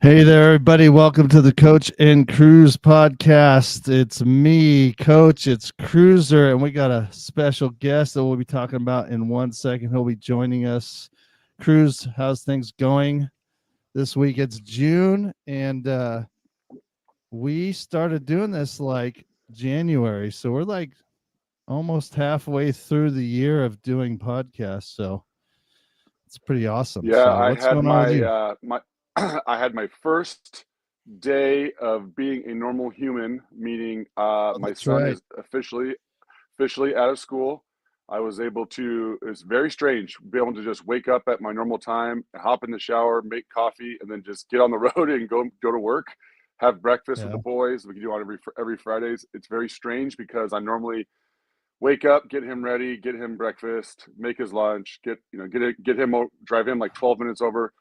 Hey there, everybody. Welcome to the Coach and Cruise podcast. It's me, Coach. It's Cruiser, and we got a special guest that we'll be talking about in 1 second. He'll be joining us. Cruz, how's things going this week? It's June, and we started doing this like January, so we're like almost halfway through the year of doing podcasts. So it's pretty awesome. Yeah, So I what's had going on with you? my I had my first day of being a normal human, meaning Oh, my that's son right. is officially out of school. I was able to, it's very strange, be able to just wake up at my normal time, hop in the shower, make coffee, and then just get on the road and go to work, have breakfast with Yeah. the boys. We can do it on every Fridays. It's very strange because I normally wake up, get him ready, get him breakfast, make his lunch, get him drive him like 12 minutes over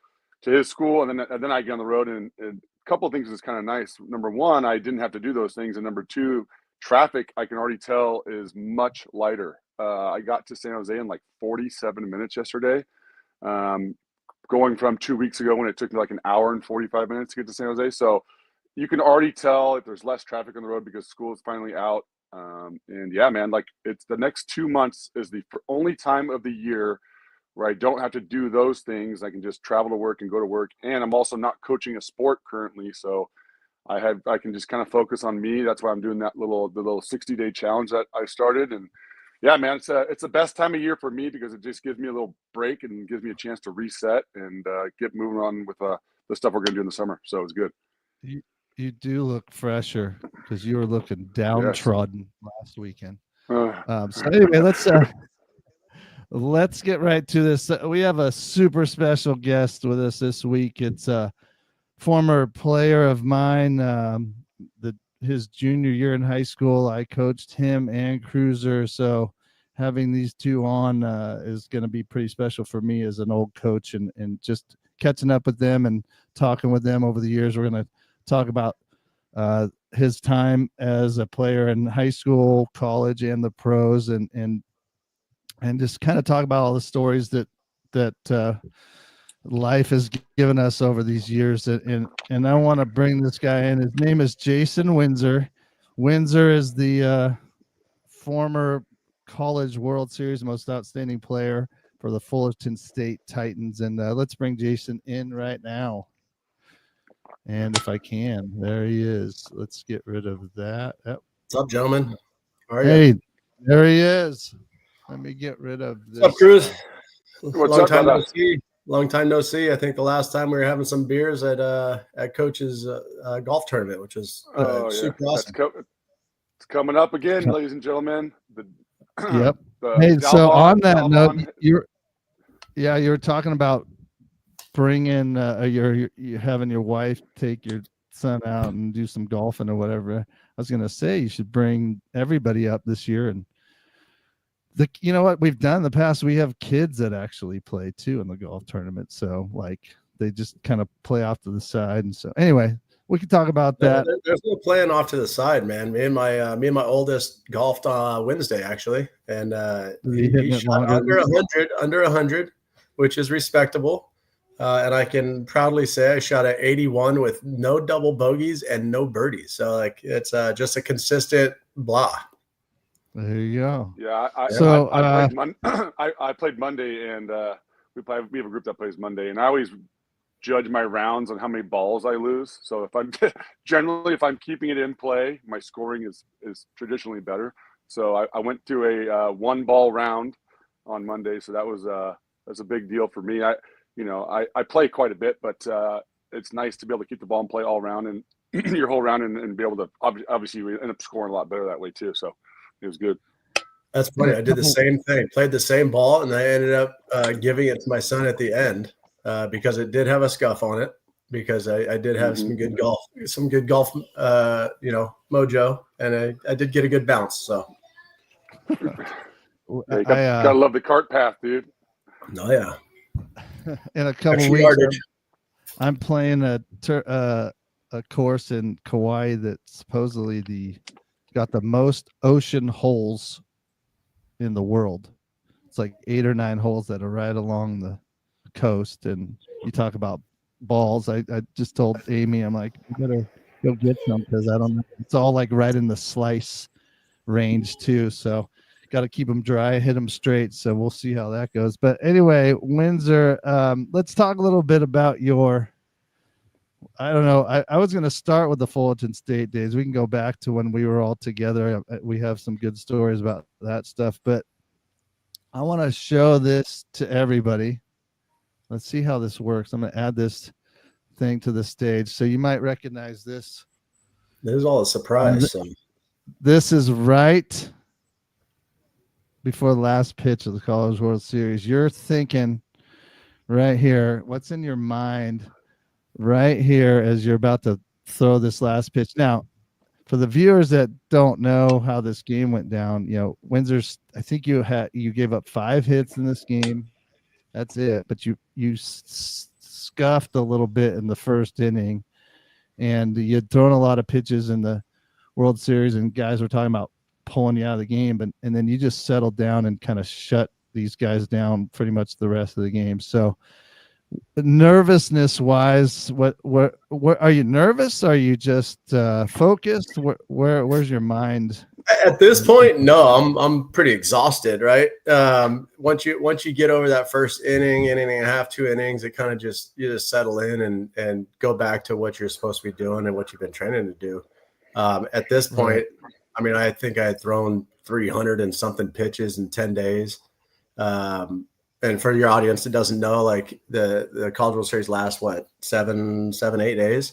to his school, and then I get on the road. And a couple of things is kind of nice. Number one, I didn't have to do those things, and number two, traffic I can already tell is much lighter. I got to San Jose in like 47 minutes yesterday, um, going from 2 weeks ago when it took me like an hour and 45 minutes to get to San Jose. So you can already tell if there's less traffic on the road because school is finally out. And yeah, man, like it's the next 2 months is the only time of the year where I don't have to do those things. I can just travel to work and go to work. And I'm also not coaching a sport currently. So I can just kind of focus on me. That's why I'm doing the little 60-day challenge that I started. And yeah, man, it's the best time of year for me because it just gives me a little break and gives me a chance to reset and get moving on with the stuff we're going to do in the summer. So it's good. You, you do look fresher because you were looking Yes. downtrodden last weekend. Uh, So anyway, let's get right to this. We have a super special guest with us this week. It's a former player of mine. His junior year in high school, I coached him and Cruiser. So having these two on is going to be pretty special for me as an old coach, and just catching up with them and talking with them over the years. We're going to talk about his time as a player in high school, college, and the pros, and just kind of talk about all the stories that life has given us over these years. And I want to bring this guy in. His name is Jason Windsor. Windsor is the former college World Series most outstanding player for the Fullerton State Titans. And let's bring Jason in right now. And if I can, there he is. Let's get rid of that. Yep. What's up, gentlemen? How are you? Hey, there he is. Let me get rid of this. What's up, Cruz? What's Long up, time brother? no see. Long time no see. I think the last time we were having some beers at Coach's golf tournament, which was super awesome. It's coming up again, ladies and gentlemen. Yep. Hey, so on that note, you were talking about bringing you having your wife take your son out and do some golfing or whatever. I was gonna say you should bring everybody up this year, and you know what we've done in the past, we have kids that actually play too in the golf tournament, so like they just kind of play off to the side. And so anyway, we can talk about that. There's no playing off to the side, man. Me and my oldest golfed Wednesday actually, and he shot under 100, which is respectable. And I can proudly say I shot at 81 with no double bogeys and no birdies. So like it's just a consistent blah. There you go. Yeah, I played Monday, and we have a group that plays Monday, and I always judge my rounds on how many balls I lose. So if I'm if I'm keeping it in play, my scoring is traditionally better. So I went to a 1-ball round on Monday, so that's a big deal for me. I play quite a bit, but it's nice to be able to keep the ball in play all round and your whole round and be able to obviously you end up scoring a lot better that way too. So it was good. That's funny. I did the same thing, played the same ball, and I ended up giving it to my son at the end because it did have a scuff on it, because I did have some good golf, mojo, and I did get a good bounce. So yeah, gotta love the cart path, dude. Oh yeah. In a couple weeks, I'm playing a course in Kauai that supposedly got the most ocean holes in the world. It's like 8 or 9 holes that are right along the coast, and you talk about balls. I just told Amy, I'm like, you better go get some because I don't know. It's all like right in the slice range too. So got to keep them dry, hit them straight. So we'll see how that goes. But anyway, Windsor, let's talk a little bit about your, I don't know. I was going to start with the Fullerton State days. We can go back to when we were all together. We have some good stories about that stuff, but I want to show this to everybody. Let's see how this works. I'm going to add this thing to the stage. So you might recognize this. There's all a surprise. This is right before the last pitch of the College World Series. You're thinking right here, what's in your mind right here as you're about to throw this last pitch. Now, for the viewers that don't know how this game went down, Windsor's, I think you gave up 5 hits in this game. That's it. But you scuffed a little bit in the first inning, and you had thrown a lot of pitches in the World Series, and guys were talking about pulling you out of the game, and then you just settled down and kind of shut these guys down pretty much the rest of the game. So nervousness wise, what are you nervous? Are you just focused? Where's your mind? At this point, no, I'm pretty exhausted, right? Once you get over that first inning and a half, 2 innings, it kind of you just settle in and go back to what you're supposed to be doing and what you've been training to do. At this point, I mean, I think I had thrown 300 and something pitches in 10 days. And for your audience that doesn't know, like the College World Series lasts what, 7, 8 days.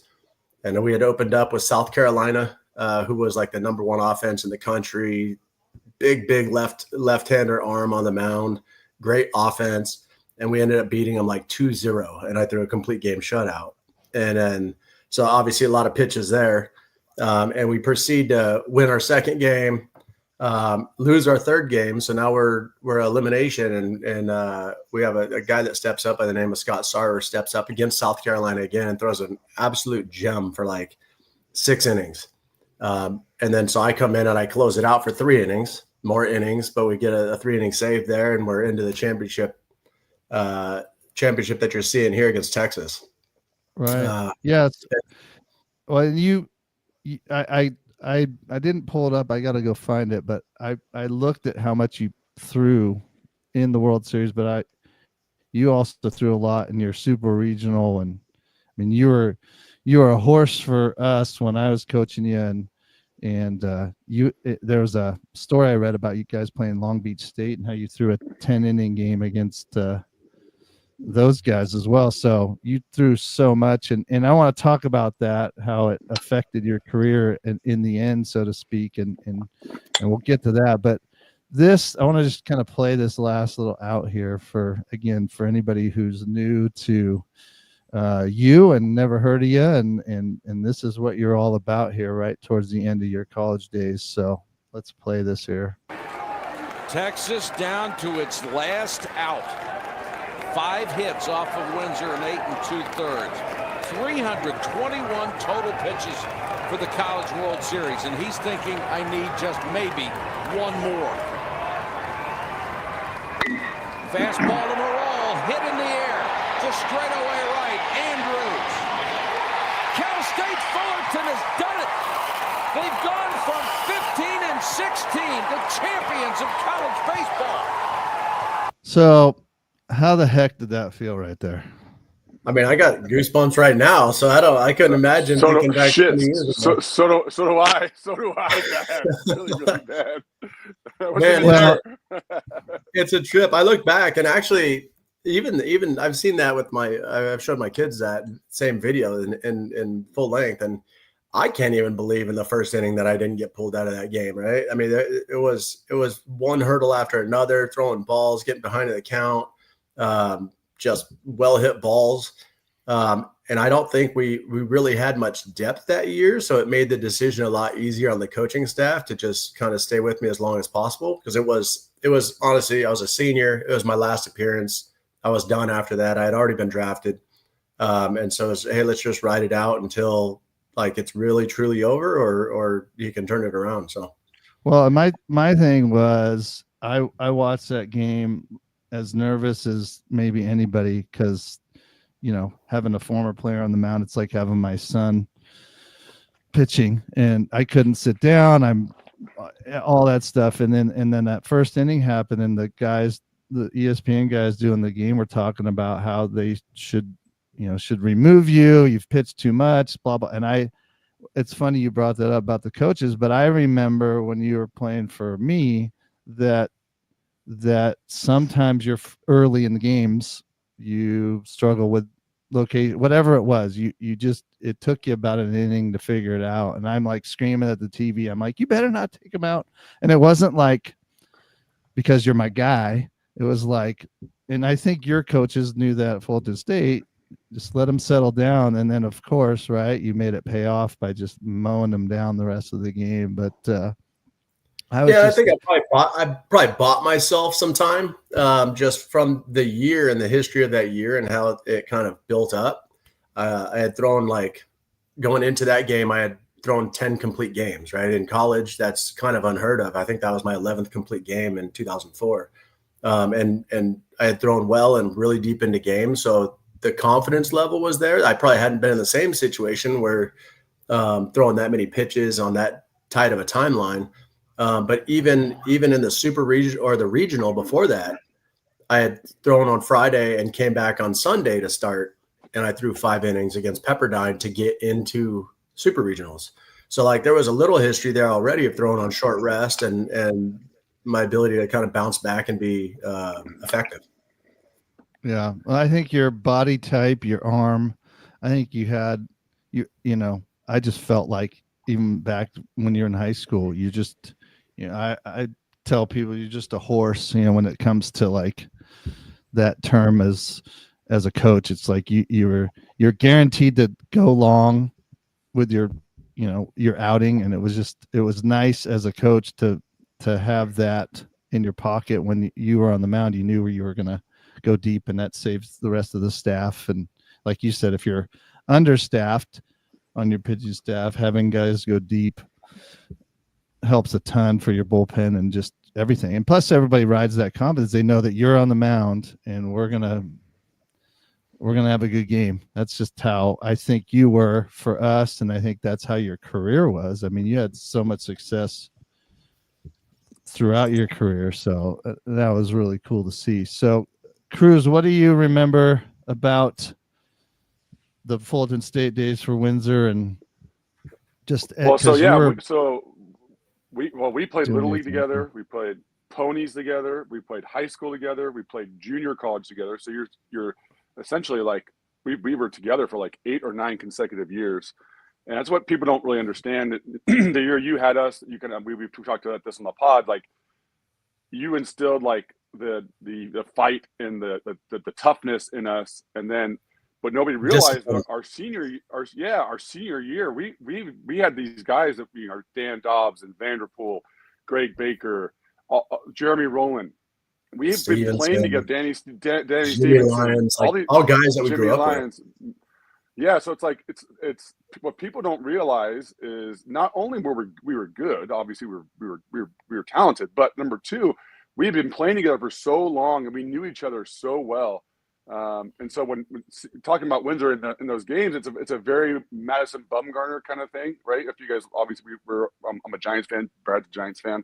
And then we had opened up with South Carolina, who was like the number 1 offense in the country, big left-hander arm on the mound, great offense. And we ended up beating them like 2-0. And I threw a complete game shutout. And then, so obviously a lot of pitches there. And we proceed to win our second game, lose our third game. So now we're elimination, and we have a guy that steps up by the name of Scott Sarver, steps up against South Carolina again and throws an absolute gem for like 6 innings. And then so I come in and I close it out for 3 innings, more innings, but we get a 3-inning save there, and we're into the championship that you're seeing here against Texas. Right. Yeah. Well, I didn't pull it up. I got to go find it, but I looked at how much you threw in the World Series, but you also threw a lot in your super regional. And I mean, you were a horse for us when I was coaching you, and there was a story I read about you guys playing Long Beach State and how you threw a 10-inning game against those guys as well. So you threw so much, and I want to talk about that, how it affected your career in the end, so to speak, and we'll get to that. But this, I want to just kind of play this last little out here for anybody who's new to you and never heard of you, and this is what you're all about here right towards the end of your college days. So let's play this here. Texas down to its last out. 5 hits off of Windsor in 8 2/3. 321 total pitches for the College World Series, and he's thinking, I need just maybe 1 more. Fastball to Morrall, hit in the air to straightaway right. Andrews. Cal State Fullerton has done it. They've gone from 15 and 16 to champions of college baseball. So how the heck did that feel right there? I mean, I got goosebumps right now, so I couldn't imagine thinking back 20 years ago. So do I. It's really bad. Man, well, it's a trip. I look back, and actually, even I've seen that with I've showed my kids that same video in full length, and I can't even believe in the first inning that I didn't get pulled out of that game. Right? I mean, it was one hurdle after another, throwing balls, getting behind the count. Just well hit balls. And I don't think we really had much depth that year. So it made the decision a lot easier on the coaching staff to just kind of stay with me as long as possible. Because it was honestly, I was a senior. It was my last appearance. I was done after that. I had already been drafted. And so it was, hey, let's just ride it out until like it's really truly over, or you can turn it around. So, well, my thing was I watched that game as nervous as maybe anybody, because having a former player on the mound, it's like having my son pitching, and I couldn't sit down. I'm all that stuff. And then that first inning happened, and the ESPN guys doing the game were talking about how they should remove you. You've pitched too much, blah, blah. And it's funny you brought that up about the coaches, but I remember when you were playing for me that sometimes you're early in the games, you struggle with location, whatever it was, it took you about an inning to figure it out. And I'm like screaming at the TV. I'm like, you better not take him out. And it wasn't like because you're my guy. It was like, and I think your coaches knew that at Fullerton State, just let them settle down. And then of course, right, you made it pay off by just mowing them down the rest of the game. But I think I probably bought myself some time just from the year and the history of that year and how it kind of built up. I had thrown, like, going into that game, I had thrown 10 complete games, right? In college, that's kind of unheard of. I think that was my 11th complete game in 2004. And I had thrown well and really deep into games. So the confidence level was there. I probably hadn't been in the same situation where throwing that many pitches on that tight of a timeline. But even in the super region or the regional before that, I had thrown on Friday and came back on Sunday to start, and I threw 5 innings against Pepperdine to get into super regionals. So, like, there was a little history there already of throwing on short rest and my ability to kind of bounce back and be effective. Yeah, well, I think your body type, your arm, I think you had I just felt like even back when you're in high school, you just. I tell people you're just a horse, when it comes to like that term as a coach. It's like you're guaranteed to go long with your outing. And it was nice as a coach to have that in your pocket when you were on the mound. You knew where you were going to go deep, and that saves the rest of the staff. And like you said, if you're understaffed on your pitching staff, having guys go deep helps a ton for your bullpen and just everything. And plus everybody rides that confidence. They know that you're on the mound and we're going to have a good game. That's just how I think you were for us. And I think that's how your career was. I mean, you had so much success throughout your career. So that was really cool to see. So Kreuz, what do you remember about the Fullerton State days for Windsor? And just, we played Little League together. We played ponies together. We played high school together. We played junior college together. So you're essentially like we were together for like 8 or 9 consecutive years, and that's what people don't really understand. The year you had us, we've talked about this on the pod. Like, you instilled like the fight and the toughness in us, and then. But nobody realized that our senior year, we had these guys that Dan Dobbs and Vanderpool, Greg Baker, Jeremy Rowland. We've been playing together. Danny Stevenson, all guys that we grew up with. Yeah, so it's like it's what people don't realize is not only were we were good, obviously we were talented, but number 2, we've been playing together for so long and we knew each other so well. And so when talking about Windsor in those games, it's a very Madison Bumgarner kind of thing, right? If you guys, obviously I'm a Giants fan, Brad's a Giants fan.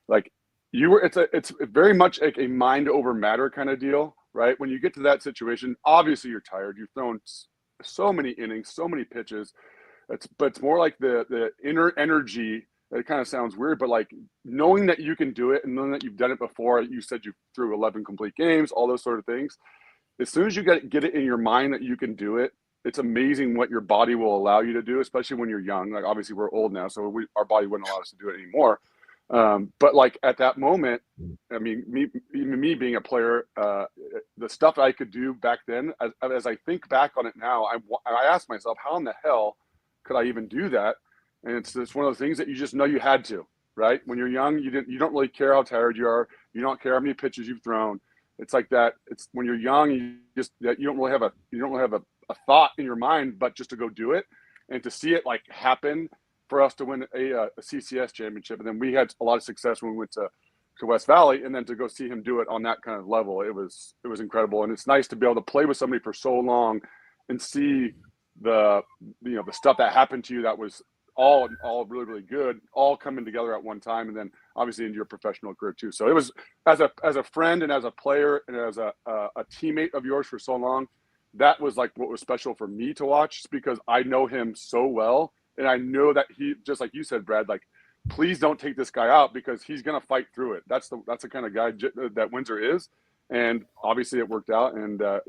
Like, it's very much like a mind over matter kind of deal, right? When you get to that situation, obviously you're tired. You've thrown so many innings, so many pitches. But it's more like the inner energy. It kind of sounds weird, but like knowing that you can do it and knowing that you've done it before. You said you threw 11 complete games, all those sort of things. As soon as you get it in your mind that you can do it, it's amazing what your body will allow you to do, especially when you're young. Like, obviously we're old now, so our body wouldn't allow us to do it anymore. But like at that moment, I mean, me being a player, the stuff I could do back then, as I think back on it now, I ask myself, how in the hell could I even do that? And it's one of those things that you just know you had to, right? When you're young, you don't really care how tired you are. You don't care how many pitches you've thrown. It's like that. It's when you're young, you don't really have a thought in your mind, but just to go do it and to see it like happen for us to win a CCS championship. And then we had a lot of success when we went to to West Valley, and then to go see him do it on that kind of level, it was incredible. And it's nice to be able to play with somebody for so long and see the stuff that happened to you that was all really, really good, all coming together at one time, and then obviously into your professional career too. So it was, as a friend and as a player and as a teammate of yours for so long, that was like what was special for me to watch, because I know him so well, and I know that he, just like you said, Brad, like, please don't take this guy out, because he's going to fight through it. That's the kind of guy that Windsor is. And obviously it worked out. And, a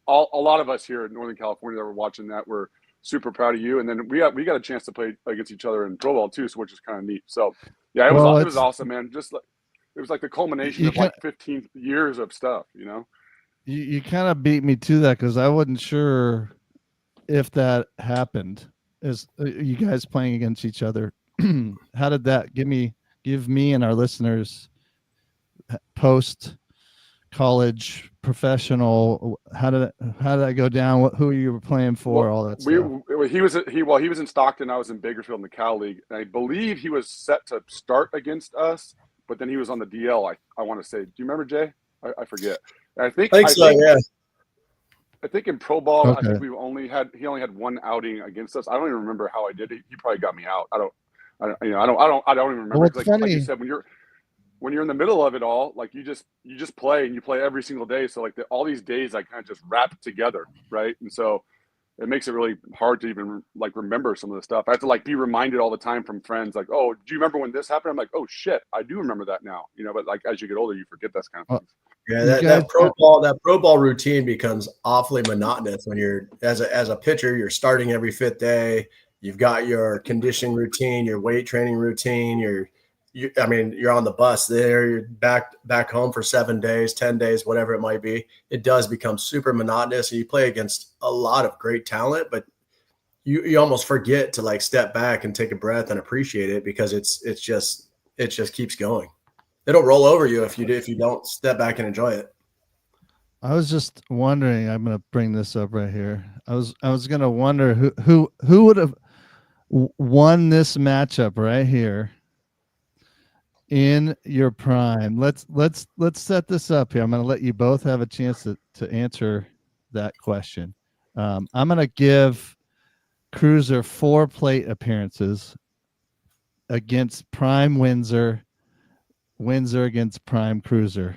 lot of us here in Northern California that were watching that were super proud of you. And then we got a chance to play against each other in pro ball too, so which is kind of neat. So yeah, it was awesome, man. Just like, it was like the culmination of like 15 years of stuff, You kind of beat me to that, because I wasn't sure if that happened, as you guys playing against each other. How did that give me and our listeners post college professional? How did that go down? Who you were playing for? All that stuff. He was in Stockton. I was in Bakersfield in the Cal League. And I believe he was set to start against us, but then he was on the DL. I want to say. Do you remember, Jay? I forget. I think so. Yeah. I think in pro ball, okay. I think he only had one outing against us. I don't even remember how I did it. He probably got me out. I don't even remember. Well, like you said, when you're in the middle of it all, like you just play, and you play every single day. So like all these days, I kind of just wrap together, right? And so it makes it really hard to even like remember some of the stuff. I have to like be reminded all the time from friends, like, "Oh, do you remember when this happened?" I'm like, "Oh shit, I do remember that now." But like as you get older, you forget that kind of things. Yeah, that pro ball routine becomes awfully monotonous when you're as a pitcher. You're starting every fifth day. You've got your conditioning routine, your weight training routine. You're on the bus there. You're back home for 7 days, 10 days, whatever it might be. It does become super monotonous, and you play against a lot of great talent, but you almost forget to like step back and take a breath and appreciate it, because it just keeps going. It'll roll over you if you don't step back and enjoy it. I was just wondering. I'm going to bring this up right here. I was going to wonder who would have won this matchup right here in your prime. Let's set this up here. I'm going to let you both have a chance to answer that question. I'm going to give Cruiser 4 plate appearances against prime Windsor against prime Cruiser.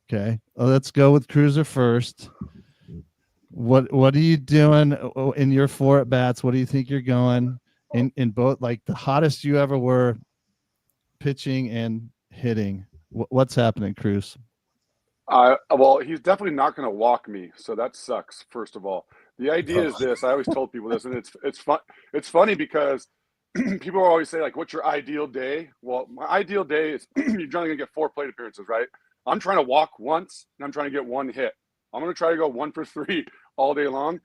Okay, let's go with Cruiser first. What are you doing in your 4 at bats? What do you think you're going in both, like the hottest you ever were pitching and hitting? What's happening, Cruz? Well, he's definitely not going to walk me, so that sucks. First of all, the idea is this. I always told people this, and it's fun. It's funny because people always say, like, what's your ideal day? Well, my ideal day is you're trying to get 4 plate appearances, right? I'm trying to walk once, and I'm trying to get 1 hit. I'm going to try to go 1 for 3 all day long.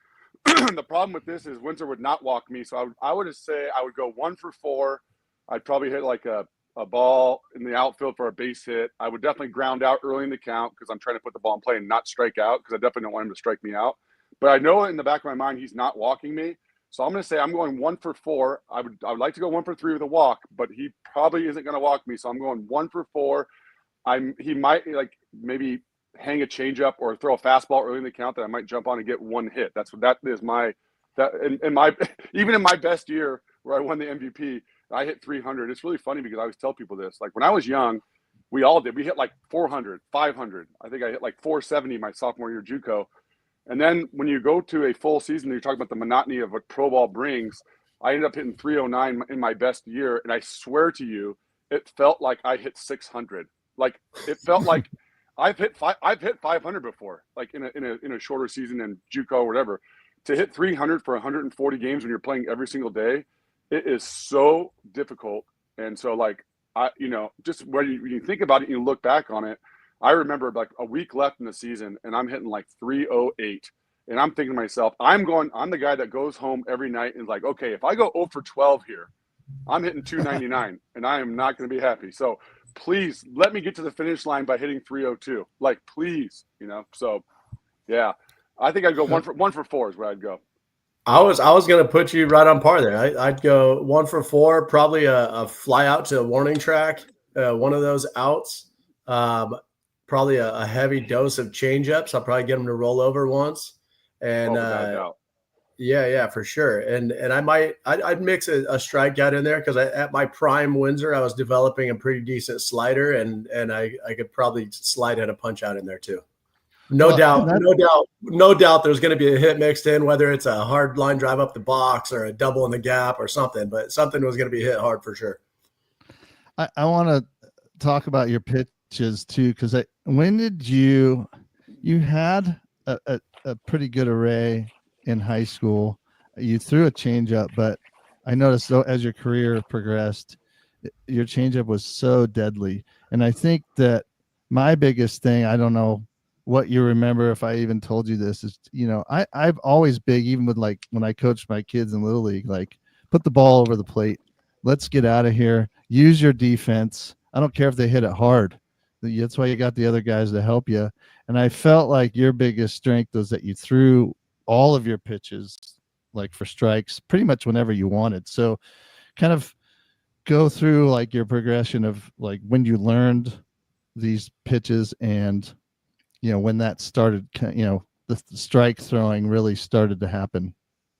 The problem with this is Windsor would not walk me, so I would say I would go 1 for 4. I'd probably hit like a ball in the outfield for a base hit. I would definitely ground out early in the count, because I'm trying to put the ball in play and not strike out, because I definitely don't want him to strike me out. But I know in the back of my mind he's not walking me. So I'm going to say I'm going 1 for 4. I would like to go 1 for 3 with a walk, but he probably isn't going to walk me. So I'm going 1 for 4. He might like maybe hang a changeup or throw a fastball early in the count that I might jump on and get 1 hit. Even in my best year where I won the MVP, I hit 300. It's really funny because I always tell people this. Like when I was young, we all did. We hit like 400, 500. I think I hit like 470 my sophomore year JUCO. And then when you go to a full season, you're talking about the monotony of what pro ball brings. I ended up hitting 309 in my best year, and I swear to you, it felt like I hit 600. Like it felt like I've hit 500 before, like in a shorter season in JUCO or whatever. To hit 300 for 140 games when you're playing every single day, it is so difficult. And so, like just when you think about it, and you look back on it. I remember like a week left in the season, and I'm hitting like 308. And I'm thinking to myself, I'm the guy that goes home every night and is like, okay, if I go 0 for 12 here, I'm hitting 299, and I am not going to be happy. So please let me get to the finish line by hitting 302. Like, please, So, yeah, I think I'd go 1 for 4 is where I'd go. I was going to put you right on par there. I'd go 1 for 4, probably a fly out to a warning track one of those outs. Probably a heavy dose of changeups. I'll probably get them to roll over once. And yeah, for sure. And I'd mix a strikeout in there because at my prime Windsor, I was developing a pretty decent slider, and I could probably slide in a punch out in there too. No doubt. There's going to be a hit mixed in, whether it's a hard line drive up the box or a double in the gap or something, but something was going to be hit hard for sure. I want to talk about your pitches too, because when did you had a pretty good array in high school. You threw a changeup, but I noticed though as your career progressed, your changeup was so deadly. And I think that my biggest thing, I don't know what you remember if I even told you this, is I've always big, even with like when I coached my kids in Little League, like put the ball over the plate. Let's get out of here. Use your defense. I don't care if they hit it hard. That's why you got the other guys to help you. And I felt like your biggest strength was that you threw all of your pitches like for strikes pretty much whenever you wanted. So kind of go through like your progression of like when you learned these pitches and when that started, the strike throwing really started to happen.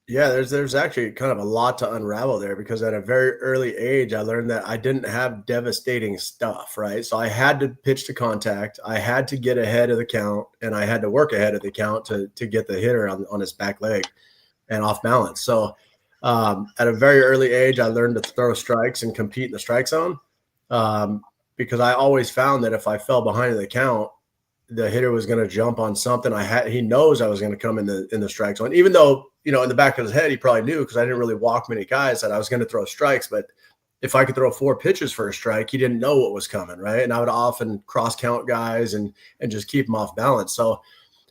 Yeah, there's actually kind of a lot to unravel there, because at a very early age, I learned that I didn't have devastating stuff, right? So I had to pitch to contact, I had to get ahead of the count, and I had to work ahead of the count to get the hitter on his back leg and off balance. So at a very early age, I learned to throw strikes and compete in the strike zone, because I always found that if I fell behind in the count, the hitter was going to jump on something. He knows I was going to come in the strike zone, even though, in the back of his head, he probably knew, because I didn't really walk many guys, that I was going to throw strikes. But if I could throw 4 pitches for a strike, he didn't know what was coming, right? And I would often cross count guys and just keep them off balance. So,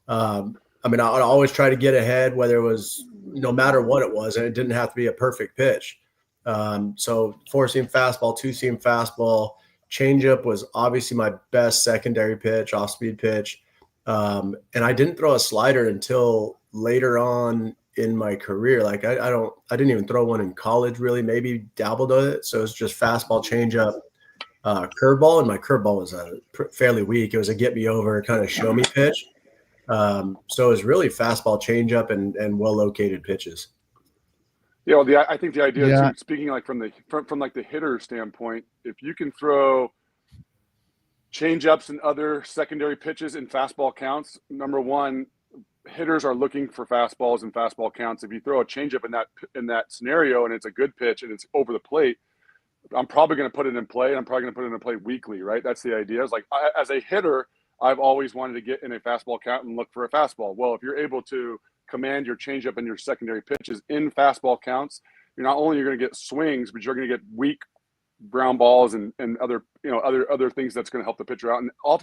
I would always try to get ahead, whether it was, no matter what it was, and it didn't have to be a perfect pitch. So 4-seam fastball, 2-seam fastball, changeup was obviously my best secondary pitch, off-speed pitch. And I didn't throw a slider until later on in my career. Like I didn't even throw one in college, really, maybe dabbled with it. So it's just fastball, changeup, curveball. And my curveball was fairly weak. It was a get me over, kind of show me pitch. So it was really fastball, changeup, and well-located pitches. Yeah, well, I think the idea, too, speaking like from like the hitter standpoint, if you can throw change-ups and other secondary pitches in fastball counts, number one, hitters are looking for fastballs and fastball counts. If you throw a changeup in that scenario and it's a good pitch and it's over the plate, I'm probably going to put it in play, and I'm probably going to put it in play weekly, right? That's the idea. It's like, as a hitter, I've always wanted to get in a fastball count and look for a fastball. Well, if you're able to command your changeup and your secondary pitches in fastball counts, you're not only going to get swings, but you're going to get weak ground balls and other other things that's going to help the pitcher out. And a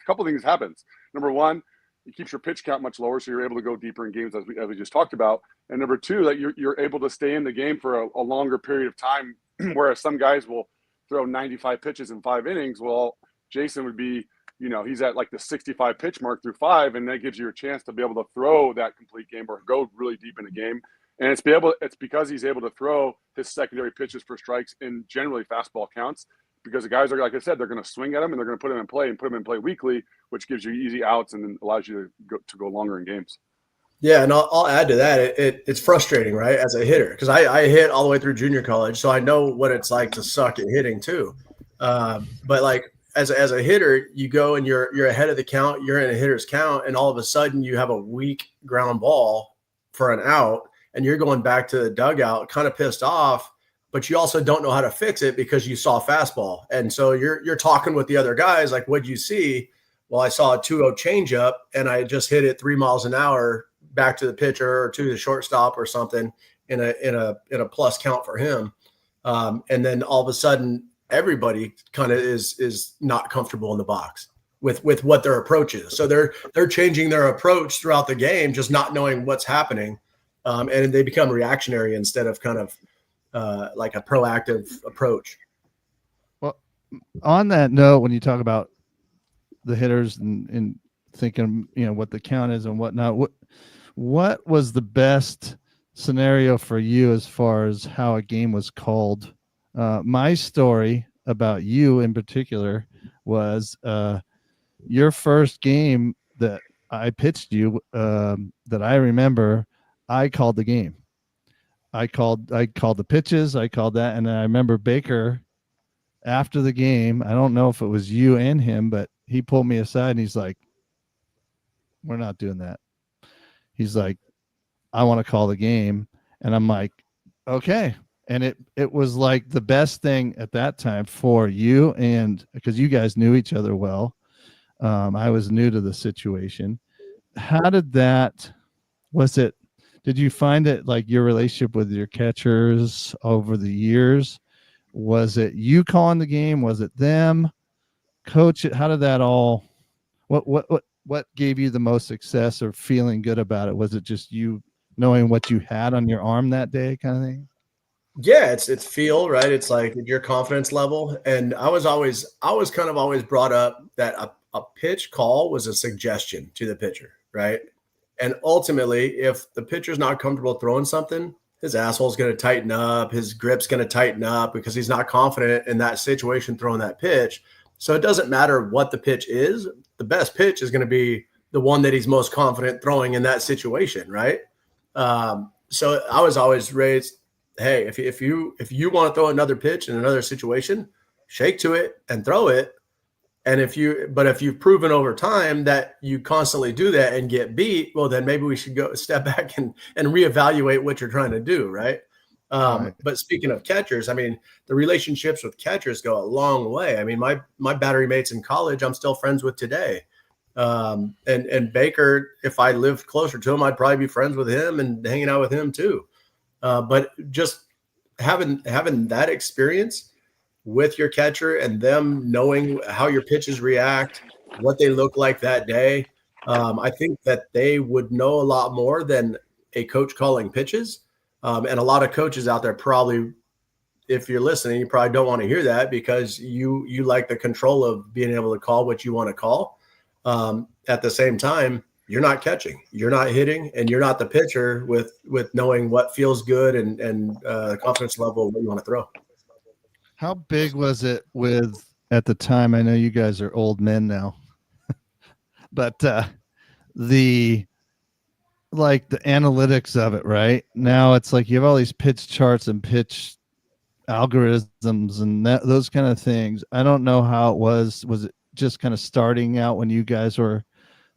couple of things happens. Number one, it keeps your pitch count much lower, so you're able to go deeper in games, as we just talked about. And number two, that you're able to stay in the game for a longer period of time, whereas some guys will throw 95 pitches in 5 innings. Well, Jason would be, he's at like the 65 pitch mark through 5, and that gives you a chance to be able to throw that complete game or go really deep in a game. And it's because he's able to throw his secondary pitches for strikes in generally fastball counts, because the guys are, like I said, they're going to swing at them and they're going to put them in play and put them in play weekly, which gives you easy outs and then allows you to go longer in games. Yeah, and I'll add to that. It's frustrating, right, as a hitter, because I hit all the way through junior college, so I know what it's like to suck at hitting too. But like as a hitter, you go and you're ahead of the count, you're in a hitter's count, and all of a sudden you have a weak ground ball for an out, and you're going back to the dugout kind of pissed off, but you also don't know how to fix it because you saw fastball. And so you're talking with the other guys, like, what'd you see? Well, I saw a 2-0 changeup, and I just hit it 3 miles an hour back to the pitcher or to the shortstop or something in a plus count for him. And then all of a sudden, everybody kind of is not comfortable in the box with what their approach is. So they're changing their approach throughout the game, just not knowing what's happening. And they become reactionary instead of kind of like a proactive approach. Well, on that note, when you talk about the hitters and thinking, what the count is and whatnot, what was the best scenario for you as far as how a game was called? My story, about you in particular was your first game that I pitched you that I remember. I called the game. I called the pitches. I called that, and I remember Baker after the game. I don't know if it was you and him, but he pulled me aside and he's like, "We're not doing that." He's like, "I want to call the game," and I'm like, "Okay." And it was like the best thing at that time for you, and because you guys knew each other well. I was new to the situation. How did that? Did you find it like your relationship with your catchers over the years? Was it you calling the game? Was it them? Coach it? How did that all? What gave you the most success or feeling good about it? Was it just you knowing what you had on your arm that day, kind of thing? Yeah, it's feel, right? It's like your confidence level. And I was kind of always brought up that a pitch call was a suggestion to the pitcher, right? And ultimately, if the pitcher's not comfortable throwing something, his asshole's going to tighten up, his grip's going to tighten up because he's not confident in that situation throwing that pitch. So it doesn't matter what the pitch is. The best pitch is going to be the one that he's most confident throwing in that situation, right? So I was always raised, hey, if you want to throw another pitch in another situation, shake to it and throw it. And if you've proven over time that you constantly do that and get beat, well, then maybe we should go step back and reevaluate what you're trying to do, right? Right. But speaking of catchers, I mean, the relationships with catchers go a long way. I mean, my battery mates in college, I'm still friends with today. And Baker, if I lived closer to him, I'd probably be friends with him and hanging out with him too. But just having that experience with your catcher and them knowing how your pitches react, what they look like that day, I think that they would know a lot more than a coach calling pitches. And a lot of coaches out there probably, if you're listening, you probably don't want to hear that because you like the control of being able to call what you want to call. At the same time, you're not catching, you're not hitting, and you're not the pitcher with knowing what feels good and confidence level of what you want to throw. How big was it at the time? I know you guys are old men now, but the analytics of it, right? Now it's like you have all these pitch charts and pitch algorithms and those kind of things. I don't know how it was. Was it just kind of starting out when you guys were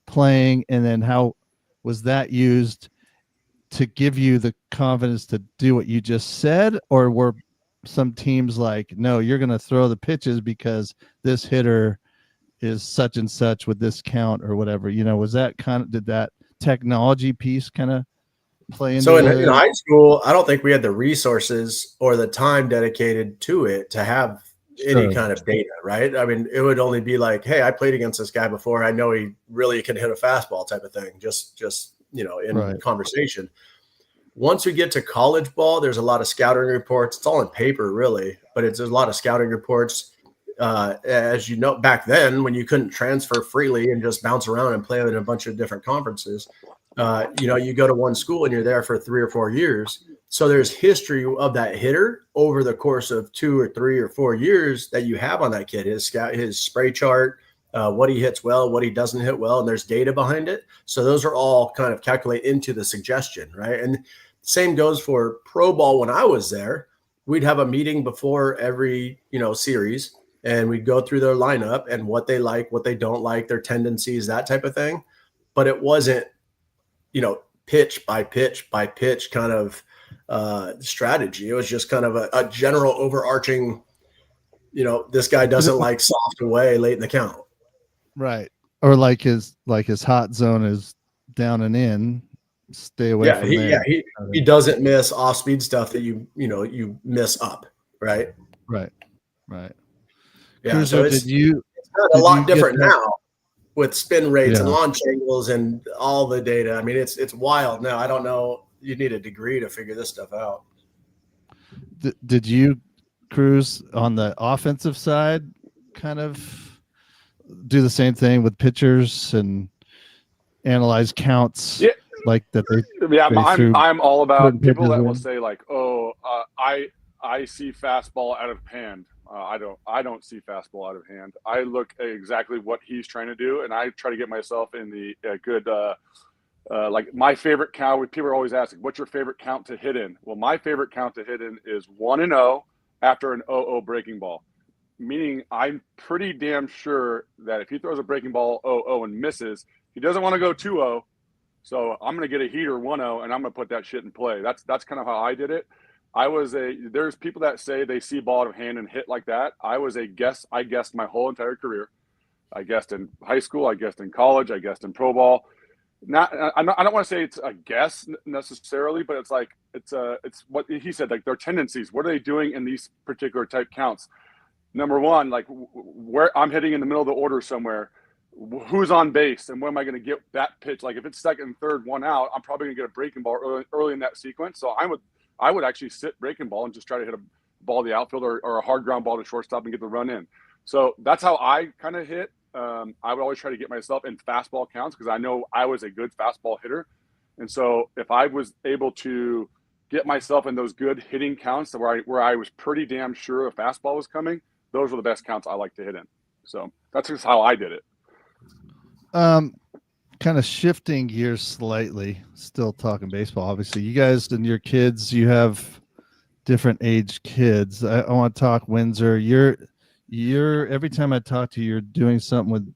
playing, and then how was that used to give you the confidence to do what you just said, or were some teams like, no, you're going to throw the pitches because this hitter is such and such with this count or whatever? Was that did that technology piece kind of play into So in high school, I don't think we had the resources or the time dedicated to it to have any kind of data, right? I mean, it would only be like, hey, I played against this guy before. I know he really can hit a fastball type of thing, just in conversation. Once we get to college ball, there's a lot of scouting reports. It's all in paper, really, but there's a lot of scouting reports. As you know, back then when you couldn't transfer freely and just bounce around and play in a bunch of different conferences, you go to one school and you're there for 3 or 4 years. So there's history of that hitter over the course of 2 or 3 or 4 years that you have on that kid, his spray chart, what he hits well, what he doesn't hit well, and there's data behind it. So those are all kind of calculate into the suggestion, right? And same goes for pro ball. When I was there, we'd have a meeting before every, series, and we'd go through their lineup and what they like, what they don't like, their tendencies, that type of thing. But it wasn't, pitch by pitch by pitch kind of strategy. It was just kind of a general overarching, this guy doesn't like soft away late in the count. Right. Or like his hot zone is down and in. Stay away from there. He doesn't miss off speed stuff that you miss up, right? Right. Yeah, Cruiser, so it's a lot different now with spin rates and launch angles and all the data. I mean, it's wild now. I don't know. You need a degree to figure this stuff out. Did you, Cruz, on the offensive side, kind of do the same thing with pitchers and analyze counts? Yeah. Like that I'm all about people that will say like, I see fastball out of hand. I don't see fastball out of hand. I look at exactly what he's trying to do, and I try to get myself in the good. Like my favorite count. People are always asking, "What's your favorite count to hit in?" Well, my favorite count to hit in is 1-0 after an 0-0 breaking ball. Meaning, I'm pretty damn sure that if he throws a breaking ball 0-0 and misses, he doesn't want to go 2-0. So I'm going to get a heater 1-0, and I'm going to put that shit in play. That's kind of how I did it. There's people that say they see ball out of hand and hit like that. I guessed my whole entire career. I guessed in high school. I guessed in college. I guessed in pro ball. I don't want to say it's a guess necessarily, but it's like it's what he said, like their tendencies. What are they doing in these particular type counts? Number one, like where I'm hitting in the middle of the order somewhere, who's on base and when am I going to get that pitch? Like if it's second and third, one out, I'm probably going to get a breaking ball early in that sequence. So I would actually sit breaking ball and just try to hit a ball to the outfield or a hard ground ball to shortstop and get the run in. So that's how I kind of hit. I would always try to get myself in fastball counts because I know I was a good fastball hitter. And so if I was able to get myself in those good hitting counts where I was pretty damn sure a fastball was coming, those were the best counts I like to hit in. So that's just how I did it. Kind of shifting gears slightly, still talking baseball. Obviously, you guys and your kids, you have different age kids. I want to talk Windsor. You're every time I talk to you, you're doing something with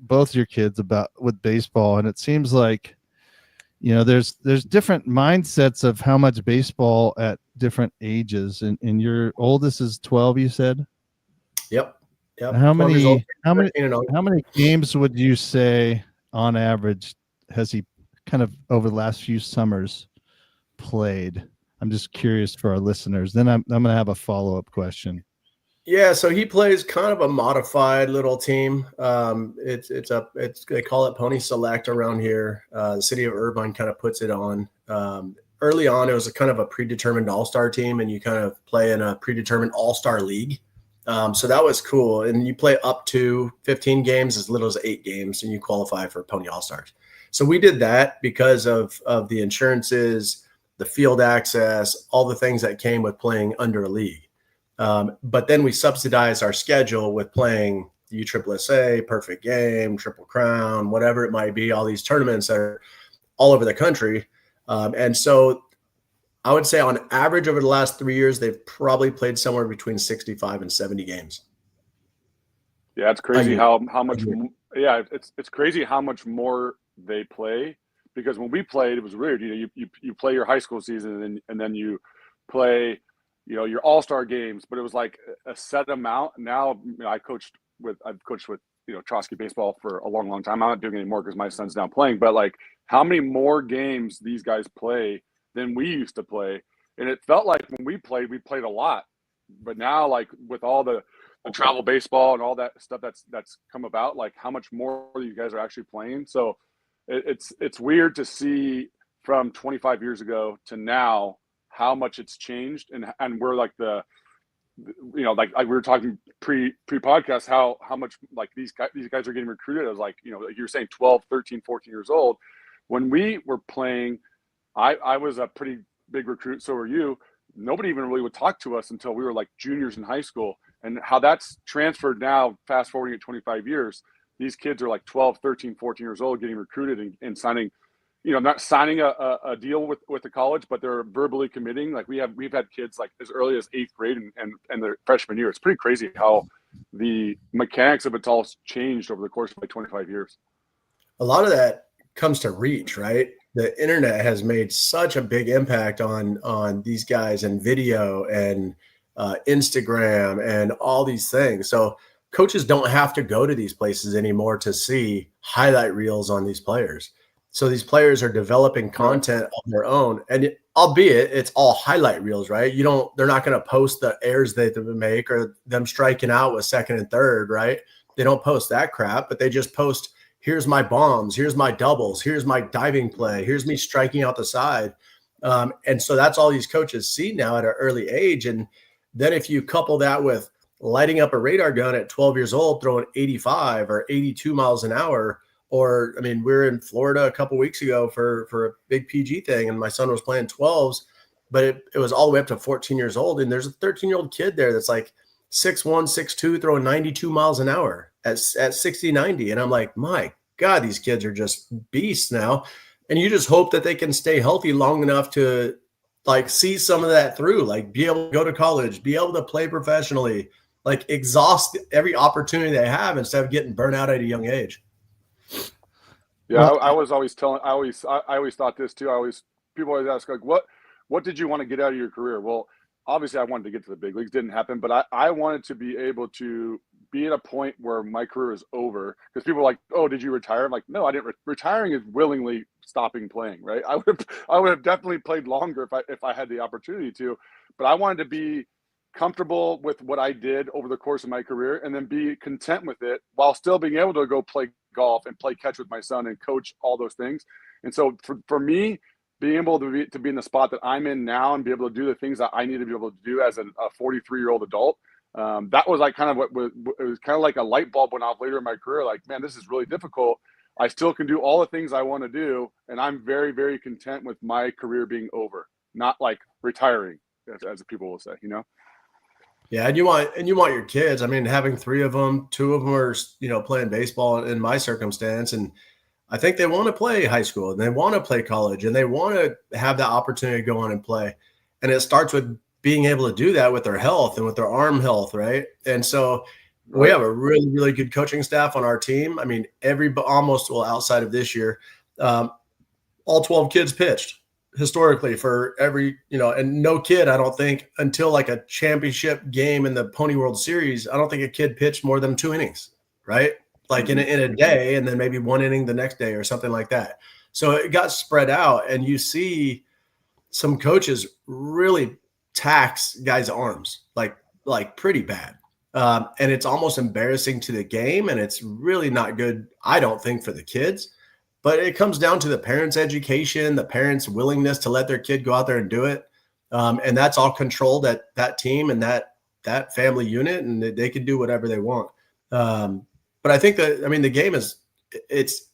both your kids with baseball, and it seems like there's different mindsets of how much baseball at different ages. And your oldest is 12, you said. Yep. How many games would you say on average has he kind of over the last few summers played? I'm just curious for our listeners. Then I'm going to have a follow-up question. Yeah, so he plays kind of a modified little team. They call it Pony Select around here. The city of Irvine kind of puts it on. Early on, it was a kind of a predetermined all-star team, and you kind of play in a predetermined all-star league. So that was cool. And you play up to 15 games, as little as 8 games, and you qualify for Pony All-Stars. So we did that because of the insurances, the field access, all the things that came with playing under a league. But then we subsidized our schedule with playing USSSA, Perfect Game, Triple Crown, whatever it might be, all these tournaments that are all over the country. And so I would say on average over the last 3 years, they've probably played somewhere between 65 and 70 games. Yeah, it's crazy how much. Yeah, it's crazy how much more they play, because when we played, it was weird. You play your high school season and then you play, your all-star games, but it was like a set amount. Now I've coached with Trotsky baseball for a long time. I'm not doing it anymore because my son's now playing. But like how many more games these guys play than we used to play, and it felt like when we played a lot. But now, like with all the travel baseball and all that stuff that's come about, like how much more you guys are actually playing. So it's weird to see from 25 years ago to now how much it's changed, and we're like like we were talking pre-podcast how much like these guys are getting recruited as like you're saying 12, 13, 14 years old. When we were playing, I was a pretty big recruit, so were you. Nobody even really would talk to us until we were like juniors in high school. And how that's transferred now, fast forwarding at 25 years, these kids are like 12, 13, 14 years old getting recruited and signing, not signing a deal with the college, but they're verbally committing. Like we've had kids like as early as 8th grade and their freshman year. It's pretty crazy how the mechanics of it's all changed over the course of like 25 years. A lot of that comes to reach, right? The internet has made such a big impact on these guys and video and Instagram and all these things. So coaches don't have to go to these places anymore to see highlight reels on these players. So these players are developing content on their own, and albeit it's all highlight reels, right? They're not going to post the errors they make or them striking out with second and third, right? They don't post that crap, but they just post, here's my bombs, here's my doubles, here's my diving play, here's me striking out the side. And so that's all these coaches see now at an early age. And then if you couple that with lighting up a radar gun at 12 years old, throwing 85 or 82 miles an hour, or, we were in Florida a couple weeks ago for a big PG thing, and my son was playing 12s, but it was all the way up to 14 years old. And there's a 13-year-old kid there that's like 6'1", 6'2", throwing 92 miles an hour at 60, 90. And I'm like, my God, these kids are just beasts now. And you just hope that they can stay healthy long enough to like see some of that through, like be able to go to college, be able to play professionally, like exhaust every opportunity they have instead of getting burnt out at a young age. Yeah, well, I was always telling, I always thought this too. People always ask, like, what did you want to get out of your career? Well, obviously I wanted to get to the big leagues. Didn't happen, but I wanted to be able to be at a point where my career is over. Because people are like, oh, did you retire? I'm like, no, I didn't. Retiring is willingly stopping playing, right? I would have definitely played longer if I had the opportunity to, but I wanted to be comfortable with what I did over the course of my career and then be content with it while still being able to go play golf and play catch with my son and coach all those things. And so for me, being able to be in the spot that I'm in now and be able to do the things that I need to be able to do as a 43-year-old adult, that was like kind of it was kind of like a light bulb went off later in my career. Like, man, this is really difficult. I still can do all the things I want to do. And I'm very, very content with my career being over, not like retiring, as people will say, you know? Yeah, and you want your kids. I mean, having 3 of them, 2 of them are, playing baseball in my circumstance, and I think they want to play high school and they want to play college and they want to have the opportunity to go on and play. And it starts with being able to do that with their health and with their arm health, right? And so we have a really, really good coaching staff on our team. I mean, outside of this year, all 12 kids pitched. Historically for every, and no kid, I don't think until like a championship game in the Pony World Series, I don't think a kid pitched more than 2 innings, right? Like in a day, and then maybe 1 inning the next day or something like that. So it got spread out, and you see some coaches really tax guys' arms like pretty bad. And it's almost embarrassing to the game, and it's really not good, I don't think, for the kids. But it comes down to the parents' education, the parents' willingness to let their kid go out there and do it. And that's all controlled at that team and that family unit, and they can do whatever they want. But I think the game it's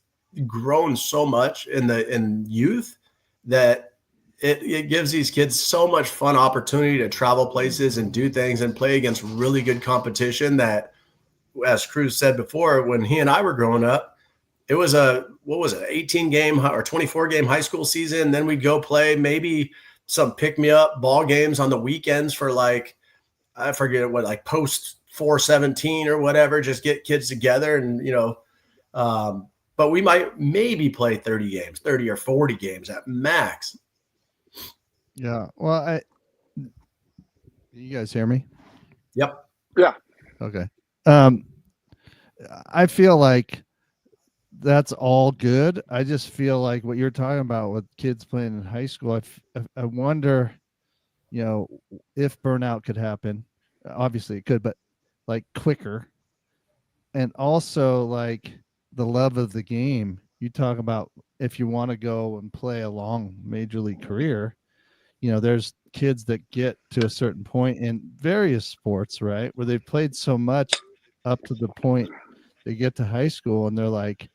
grown so much in youth that it gives these kids so much fun opportunity to travel places and do things and play against really good competition that, as Kreuz said before, when he and I were growing up, it was 18 game or 24 game high school season. Then we'd go play maybe some pick me up ball games on the weekends for like, I forget what, like post 417 or whatever, just get kids together and, but we might maybe play 30 or 40 games at max. Yeah. Well, you guys hear me? Yep. Yeah. Okay. I feel like that's all good. I just feel like what you're talking about with kids playing in high school, I wonder, if burnout could happen. Obviously it could, but like quicker. And also like the love of the game. You talk about if you want to go and play a long major league career, there's kids that get to a certain point in various sports, right, where they've played so much up to the point they get to high school and they're like,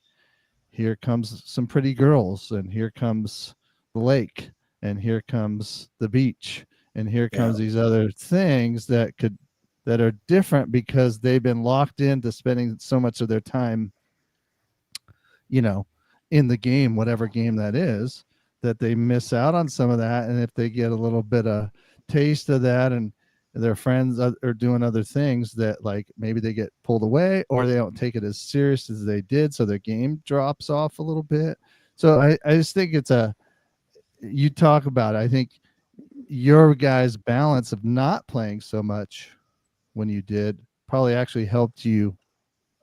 here comes some pretty girls, and here comes the lake, and here comes the beach, and here comes these other things that are different because they've been locked into spending so much of their time, in the game, whatever game that is, that they miss out on some of that. And if they get a little bit of taste of that and their friends are doing other things, that like maybe they get pulled away or they don't take it as serious as they did, so their game drops off a little bit. So I just think you talk about it, I think your guys' balance of not playing so much when you did probably actually helped you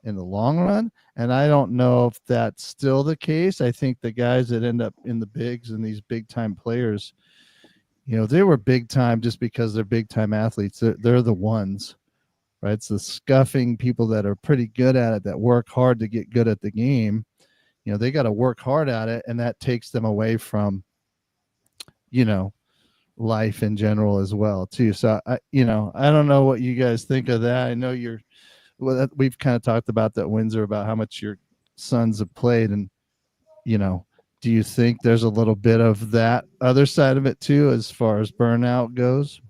in the long run. And I don't know if that's still the case. I think the guys that end up in the bigs and these big time players, they were big time just because they're big time athletes. They're the ones, right? It's the scuffing people that are pretty good at it, that work hard to get good at the game. They got to work hard at it, and that takes them away from, life in general as well too. So I don't know what you guys think of that. I know we've kind of talked about that Windsor, about how much your sons have played, and do you think there's a little bit of that other side of it too, as far as burnout goes?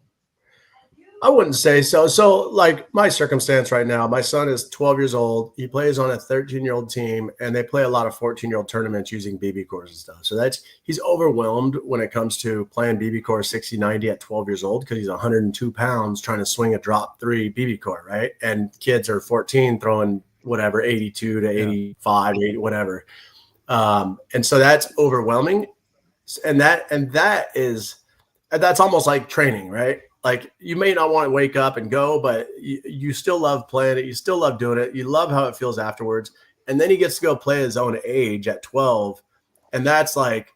I wouldn't say so. So, like my circumstance right now, my son is 12 years old. He plays on a 13-year-old team, and they play a lot of 14-year-old tournaments using BB cores and stuff. So he's overwhelmed when it comes to playing BB core 60, 90 at 12 years old because he's 102 pounds trying to swing a drop 3 BB core, right? And kids are 14 throwing whatever 82 to 85, 80, whatever. And so that's overwhelming, and that's almost like training, right? Like you may not want to wake up and go, but you still love playing it. You still love doing it. You love how it feels afterwards. And then he gets to go play his own age at 12. And that's like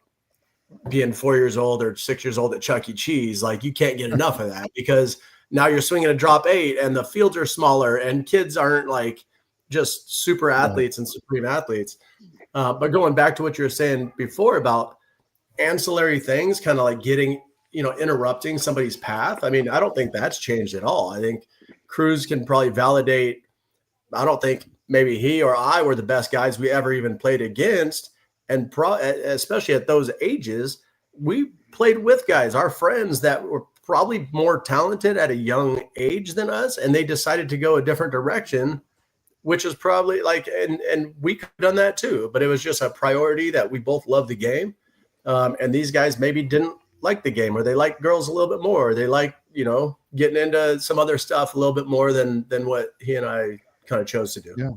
being 4 years old or 6 years old at Chuck E. Cheese. Like you can't get enough of that because now you're swinging a drop 8 and the fields are smaller and kids aren't like just super athletes and supreme athletes. But going back to what you were saying before about ancillary things, kind of like getting, interrupting somebody's path. I mean, I don't think that's changed at all. I think Kreuz can probably validate. I don't think maybe he or I were the best guys we ever even played against. And especially at those ages, we played with guys, our friends that were probably more talented at a young age than us. And they decided to go a different direction, which is probably like, and we could have done that too, but it was just a priority that we both love the game. And these guys maybe didn't like the game, or they like girls a little bit more. Or they like, getting into some other stuff a little bit more than what he and I kind of chose to do. Yeah.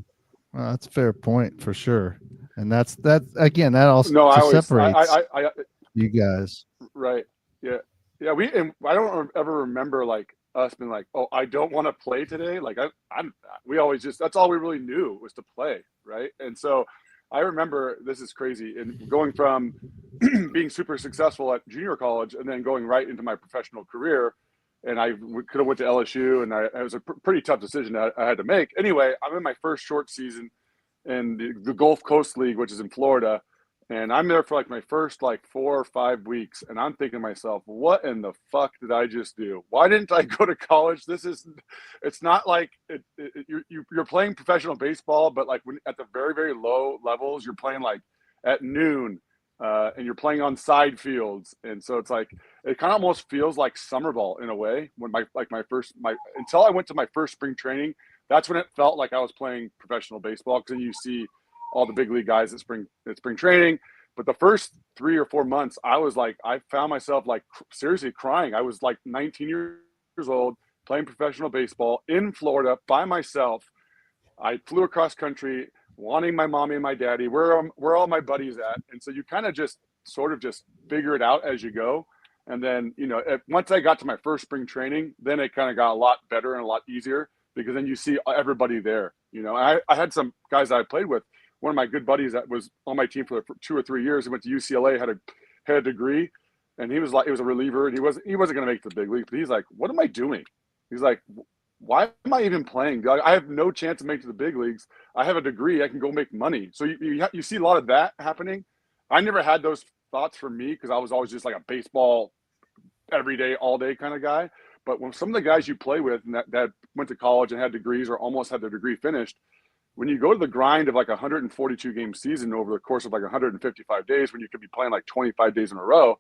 Well, that's a fair point for sure. And that again, that also separates you guys. Right. Yeah. Yeah. I don't ever remember like us being like, oh, I don't want to play today. Like we always that's all we really knew was to play. Right. And so I remember, this is crazy, and going from being super successful at junior college and then going right into my professional career, and I could have went to LSU, and it was a pretty tough decision I had to make. Anyway, I'm in my first short season in the Gulf Coast League, which is in Florida, and I'm there for like my first 4 or 5 weeks, and I'm thinking to myself, what in the fuck did I just do? Why didn't I go to college? It's not like you're playing professional baseball, but like when at the very, very low levels, you're playing like at noon, and you're playing on side fields, and so it's like it kind of almost feels like summer ball in a way. When until I went to my first spring training, that's when it felt like I was playing professional baseball, because then you see all the big league guys at spring training. But the first 3 or 4 months, I found myself like seriously crying. I was like 19 years old playing professional baseball in Florida by myself. I flew across country wanting my mommy and my daddy, where all my buddies at. And so you kind of just sort of just figure it out as you go. And then, once I got to my first spring training, then it kind of got a lot better and a lot easier, because then you see everybody there. I had some guys that I played with. One of my good buddies that was on my team for 2 or 3 years, he went to UCLA, had a degree, and he was a reliever, and he wasn't going to make the big league. But he's like, what am I doing? He's like, why am I even playing? I have no chance to make to the big leagues. I have a degree. I can go make money. So you see a lot of that happening. I never had those thoughts for me, because I was always just like a baseball every day, all day kind of guy. But when some of the guys you play with and that went to college and had degrees or almost had their degree finished, when you go to the grind of like 142 game season over the course of like 155 days, when you could be playing like 25 days in a row,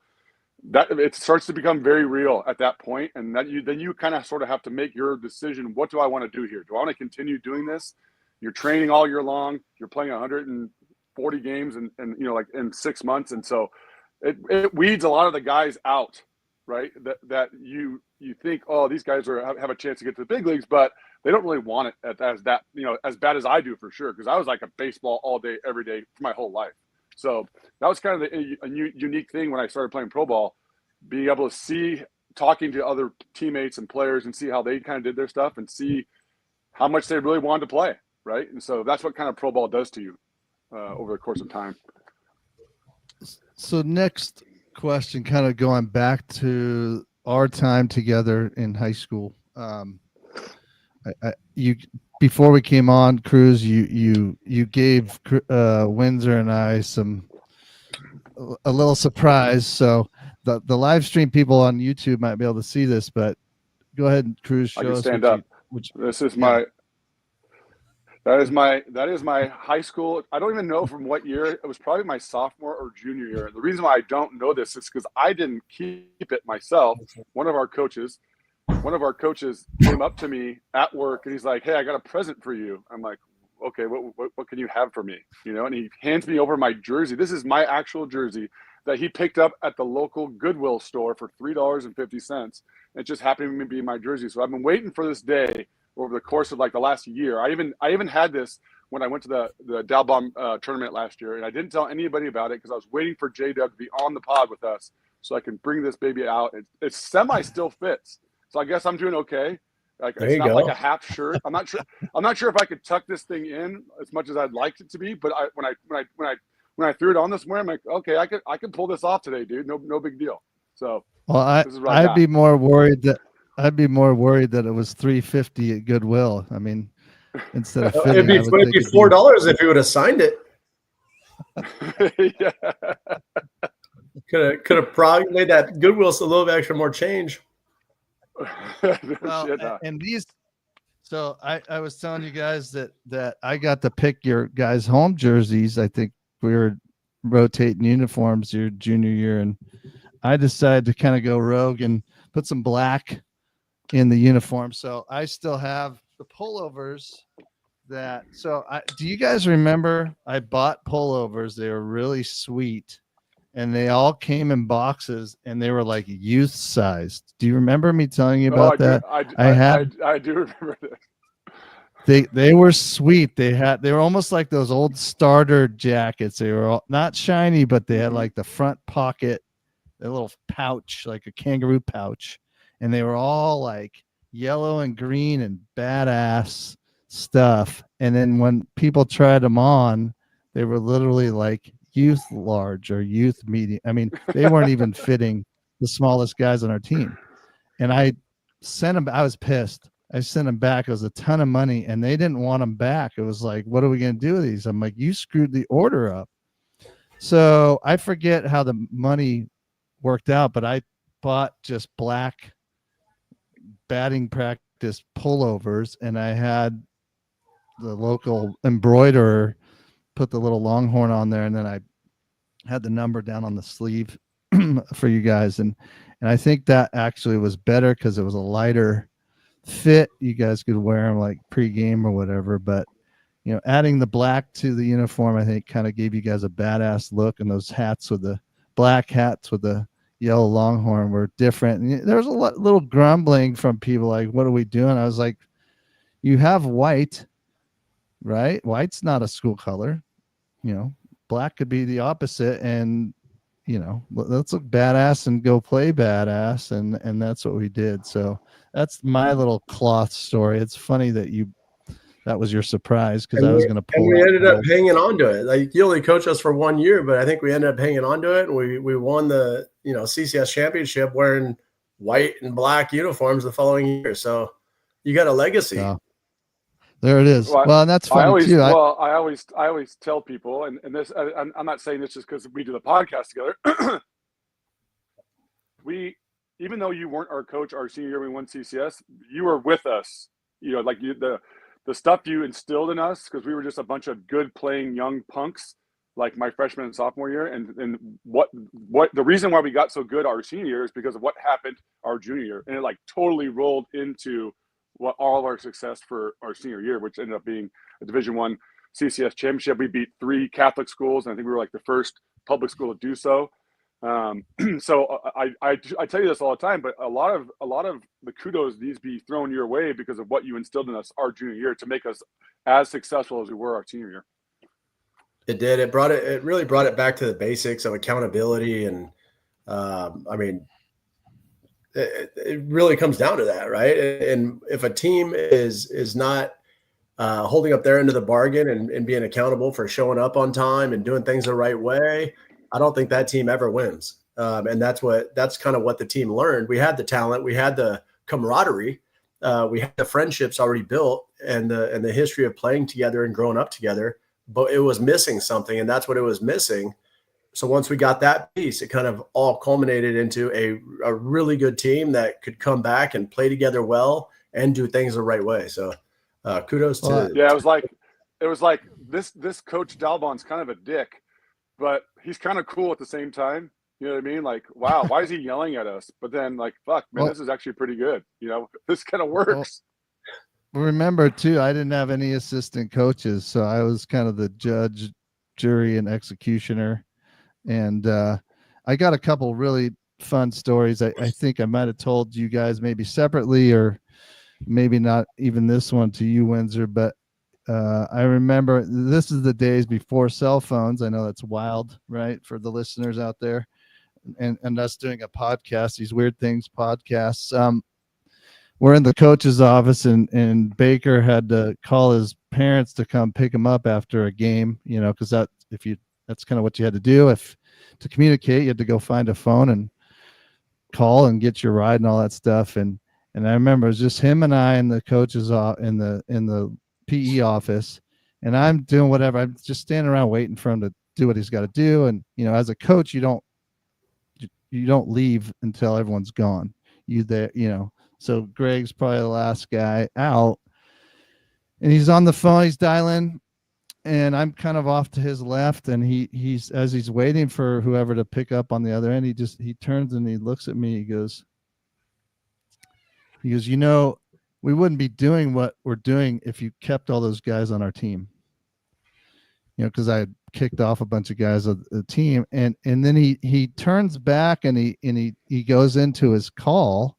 that it starts to become very real at that point. And then you kind of sort of have to make your decision. What do I want to do here? Do I want to continue doing this? You're training all year long. You're playing 140 games and like in 6 months. And so it weeds a lot of the guys out, right? That you think, oh, these guys have a chance to get to the big leagues, but they don't really want it as bad as I do, for sure. Because I was like a baseball all day, every day for my whole life. So that was kind of a unique thing when I started playing pro ball, being able to see, talking to other teammates and players and see how they kind of did their stuff and see how much they really wanted to play, right? And so that's what kind of pro ball does to you over the course of time. So next question, kind of going back to our time together in high school. You before we came on, Kreuz, you gave Windsor and I a little surprise. So the live stream people on YouTube might be able to see this, but go ahead, Kreuz. Show I can us stand up. That is my high school. I don't even know from what year. It was probably my sophomore or junior year. The reason why I don't know this is because I didn't keep it myself. One of our coaches one of our coaches came up to me at work and he's like, "Hey, I got a present for you." I'm like, "Okay, what can you have for me?" And he hands me over my jersey. This is my actual jersey that he picked up at the local Goodwill store for $3.50. It just happened to be my jersey. So I've been waiting for this day over the course of like the last year. I even had this when I went to the Dalbon tournament last year, and I didn't tell anybody about it because I was waiting for J-Dub to be on the pod with us so I can bring this baby out. It semi still fits. So I guess I'm doing okay. Like There it's you not go. like a half shirt. I'm not sure if I could tuck this thing in as much as I'd like it to be. But when I threw it on this morning, I'm like, okay, I could pull this off today, dude. No big deal. So well, this is what I I'd got. be more worried that it was $3.50 at Goodwill. I mean, instead of fitting, It'd be $4 if he would have signed it. Yeah. Could have probably made that Goodwill a little bit extra more change. Well, and these. So I was telling you guys that I got to pick your guys' home jerseys. I think we were rotating uniforms your junior year, and I decided to kind of go rogue and put some black in the uniform. So I still have the pullovers do you guys remember I bought pullovers? They were really sweet and they all came in boxes and they were like youth sized. Do you remember me telling you about that? I do remember this. They were sweet. They were almost like those old starter jackets. They were not shiny, but they had like the front pocket, a little pouch, like a kangaroo pouch. And they were all like yellow and green and badass stuff. And then when people tried them on, they were literally like youth large or youth medium. I mean, they weren't even fitting the smallest guys on our team. And I sent them. I was pissed. I sent them back. It was a ton of money and they didn't want them back. It was like, what are we going to do with these? I'm like, you screwed the order up. So I forget how the money worked out, but I bought just black batting practice pullovers and I had the local embroiderer put the little Longhorn on there, and then I had the number down on the sleeve for you guys, and I think that actually was better because it was a lighter fit. You guys could wear them like pre-game or whatever, but adding the black to the uniform I think kind of gave you guys a badass look, and those hats with the black hats with the yellow Longhorn were different. And there was a little grumbling from people like, what are we doing? I was like, you have white, right? White's not a school color. Black could be the opposite, and let's look badass and go play badass, and that's what we did. So that's my little cloth story. It's funny that was your surprise because I was going to pull. And we ended up hanging on to it. Like you only coached us for 1 year, but I think we ended up hanging on to it, and we won the CCS championship wearing white and black uniforms the following year. So you got a legacy. Oh. There it is. Well, and that's funny too. I always tell people, and this, I'm not saying this just because we do the podcast together. Even though you weren't our coach our senior year, we won CCS. You were with us. The stuff you instilled in us, because we were just a bunch of good playing young punks, like my freshman and sophomore year. And what the reason why we got so good our senior year is because of what happened our junior year, and it like totally rolled into what all of our success for our senior year, which ended up being a Division I CCS championship. We beat 3 Catholic schools, and I think we were like the first public school to do so. So I tell you this all the time, but a lot of the kudos needs to be thrown your way because of what you instilled in us our junior year to make us as successful as we were our senior year. It did. It really brought it back to the basics of accountability, and I mean, it really comes down to that, right? And if a team is not holding up their end of the bargain and being accountable for showing up on time and doing things the right way, I don't think that team ever wins. And that's kind of what the team learned. We had the talent, we had the camaraderie, we had the friendships already built, and the history of playing together and growing up together, but it was missing something, and that's what it was missing. So once we got that piece, it kind of all culminated into a really good team that could come back and play together well and do things the right way. So kudos to. Yeah, it was like this coach Dalbon's kind of a dick, but he's kind of cool at the same time. You know what I mean? Like, wow, why is he yelling at us? But then, like, fuck, man, this is actually pretty good. You know, this kind of works. Remember, too, I didn't have any assistant coaches, so I was kind of the judge, jury, and executioner. And I got a couple really fun stories. I think I might have told you guys maybe separately, or maybe not even this one to you, Windsor, but I remember this is the days before cell phones. I know that's wild, right, for the listeners out there, and us doing a podcast, these weird things podcasts. We're in the coach's office, and Baker had to call his parents to come pick him up after a game, you know, because that's kind of what you had to do. To communicate, you had to go find a phone and call and get your ride and all that stuff. And I remember it was just him and I in the coach's in the PE office, and I'm doing whatever. I'm just standing around waiting for him to do what he's got to do. And, you know, as a coach, you don't leave until everyone's gone. So Greg's probably the last guy out, and he's on the phone, he's dialing, and I'm kind of off to his left. And he's as he's waiting for whoever to pick up on the other end, he turns and he looks at me. He goes, you know, we wouldn't be doing what we're doing if you kept all those guys on our team. You know, because I had kicked off a bunch of guys of the team, and then he turns back and he goes into his call,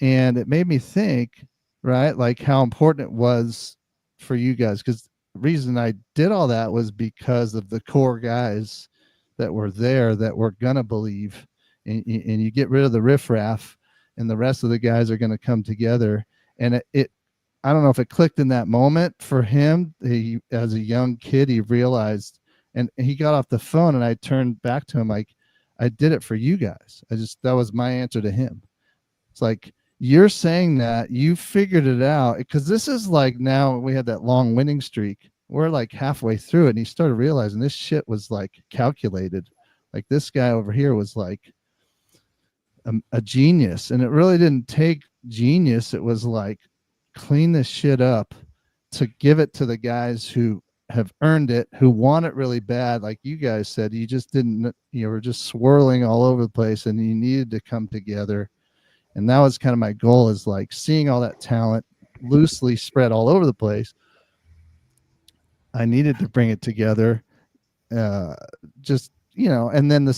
and it made me think, right, like how important it was for you guys, because the reason I did all that was because of the core guys that were there that were gonna believe, and you get rid of the riffraff, and the rest of the guys are gonna come together. And it I don't know if it clicked in that moment for him. He, as a young kid, he realized, and he got off the phone, and I turned back to him like, I did it for you guys. That was my answer to him. It's like, you're saying that you figured it out, because this is like, now we had that long winning streak. We're like halfway through it, and he started realizing this shit was like calculated. Like, this guy over here was like a genius, and it really didn't take genius. It was like, clean this shit up to give it to the guys who have earned it, who want it really bad. Like you guys said, you just didn't, you were just swirling all over the place, and you needed to come together. And that was kind of my goal, is like seeing all that talent loosely spread all over the place. I needed to bring it together. Just, you know, and then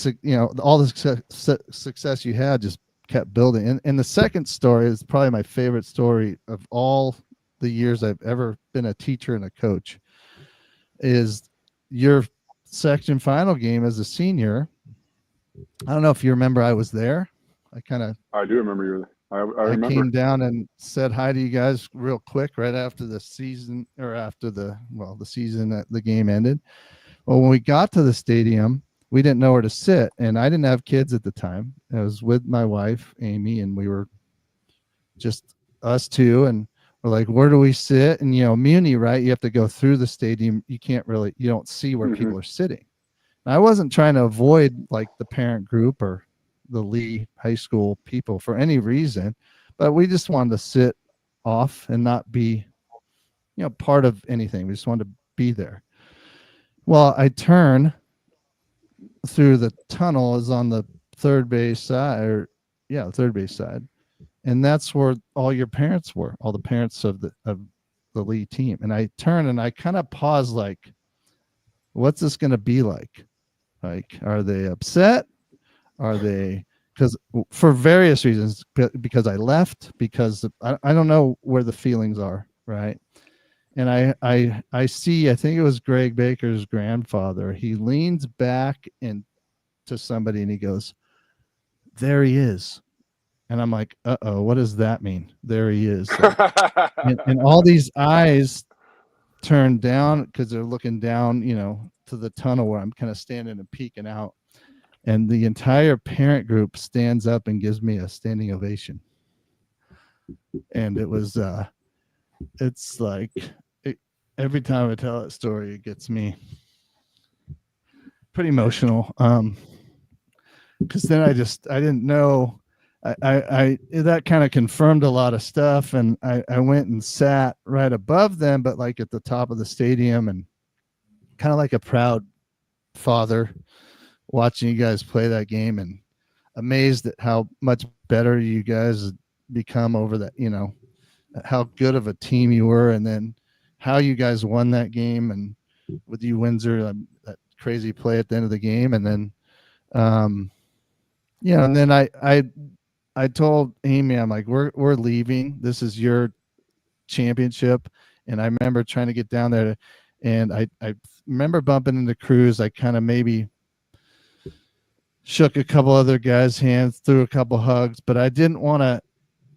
all the success you had just kept building. And the second story is probably my favorite story of all the years I've ever been a teacher and a coach, is your section final game as a senior. I don't know if you remember, I was there. I do remember you. I remember. I came down and said hi to you guys real quick right after the season, or after the season that the game ended. Well, when we got to the stadium, we didn't know where to sit, and I didn't have kids at the time. I was with my wife, Amy, and we were just us two, and we're like, where do we sit? And, you know, Muni, right? You have to go through the stadium. You don't see where people are sitting. And I wasn't trying to avoid like the parent group or the Leigh High School people for any reason, but we just wanted to sit off and not be, you know, part of anything. We just wanted to be there. Well, I turn through the tunnel, is on the third base side, and that's where all your parents were, all the parents of the Leigh team. And I turn and I kind of pause, like, what's this going to be like? Like, are they upset? Are they, because for various reasons, because I left, because I don't know where the feelings are, right? And I see, I think it was Greg Baker's grandfather. He leans back into somebody and he goes, there he is. And I'm like, uh-oh, what does that mean? There he is. and all these eyes turn down, because they're looking down, you know, to the tunnel where I'm kind of standing and peeking out. And the entire parent group stands up and gives me a standing ovation. And it was, it's like, every time I tell that story, it gets me pretty emotional. Because then I didn't know, I that kind of confirmed a lot of stuff. And I went and sat right above them, but like at the top of the stadium, and kind of like a proud father watching you guys play that game and amazed at how much better you guys become over that, how good of a team you were, and then how you guys won that game, and with you, Windsor, that crazy play at the end of the game. And then, and then I told Amy, I'm like, we're leaving. This is your championship. And I remember trying to get down there, and I remember bumping into Kreuz. I kind of maybe shook a couple other guys' hands, threw a couple hugs, but I didn't want to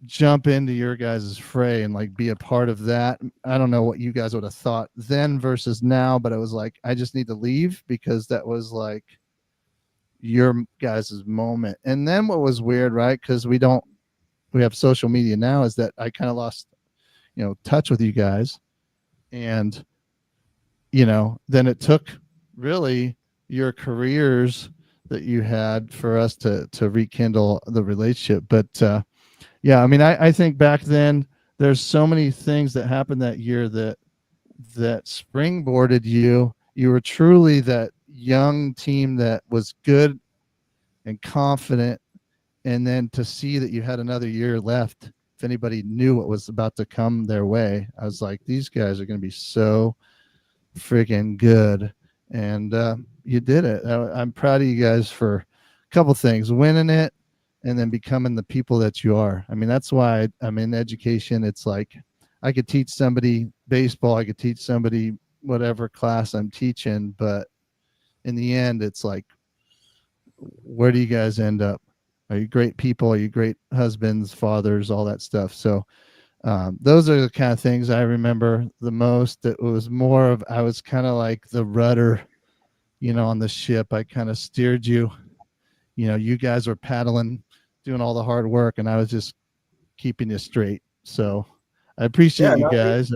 jump into your guys' fray and like be a part of that. I don't know what you guys would have thought then versus now, but it was like, I just need to leave because that was like your guys' moment. And then what was weird, right? Because we have social media now, is that I kind of lost, touch with you guys. And, then it took really your careers that you had for us to rekindle the relationship. But, yeah, I mean, I think back then there's so many things that happened that year that springboarded you. You were truly that young team that was good and confident. And then to see that you had another year left, if anybody knew what was about to come their way, I was like, these guys are going to be so freaking good. And you did it. I'm proud of you guys for a couple things: winning it, and then becoming the people that you are. I mean, that's why I'm in education. It's like I could teach somebody baseball, I could teach somebody whatever class I'm teaching, but in the end, it's like, where do you guys end up? Are you great people? Are you great husbands, fathers, all that stuff? So those are the kind of things I remember the most. It was more of, I was kind of like the rudder, on the ship. I kind of steered you. You guys were paddling, doing all the hard work, and I was just keeping you straight. So I appreciate you guys.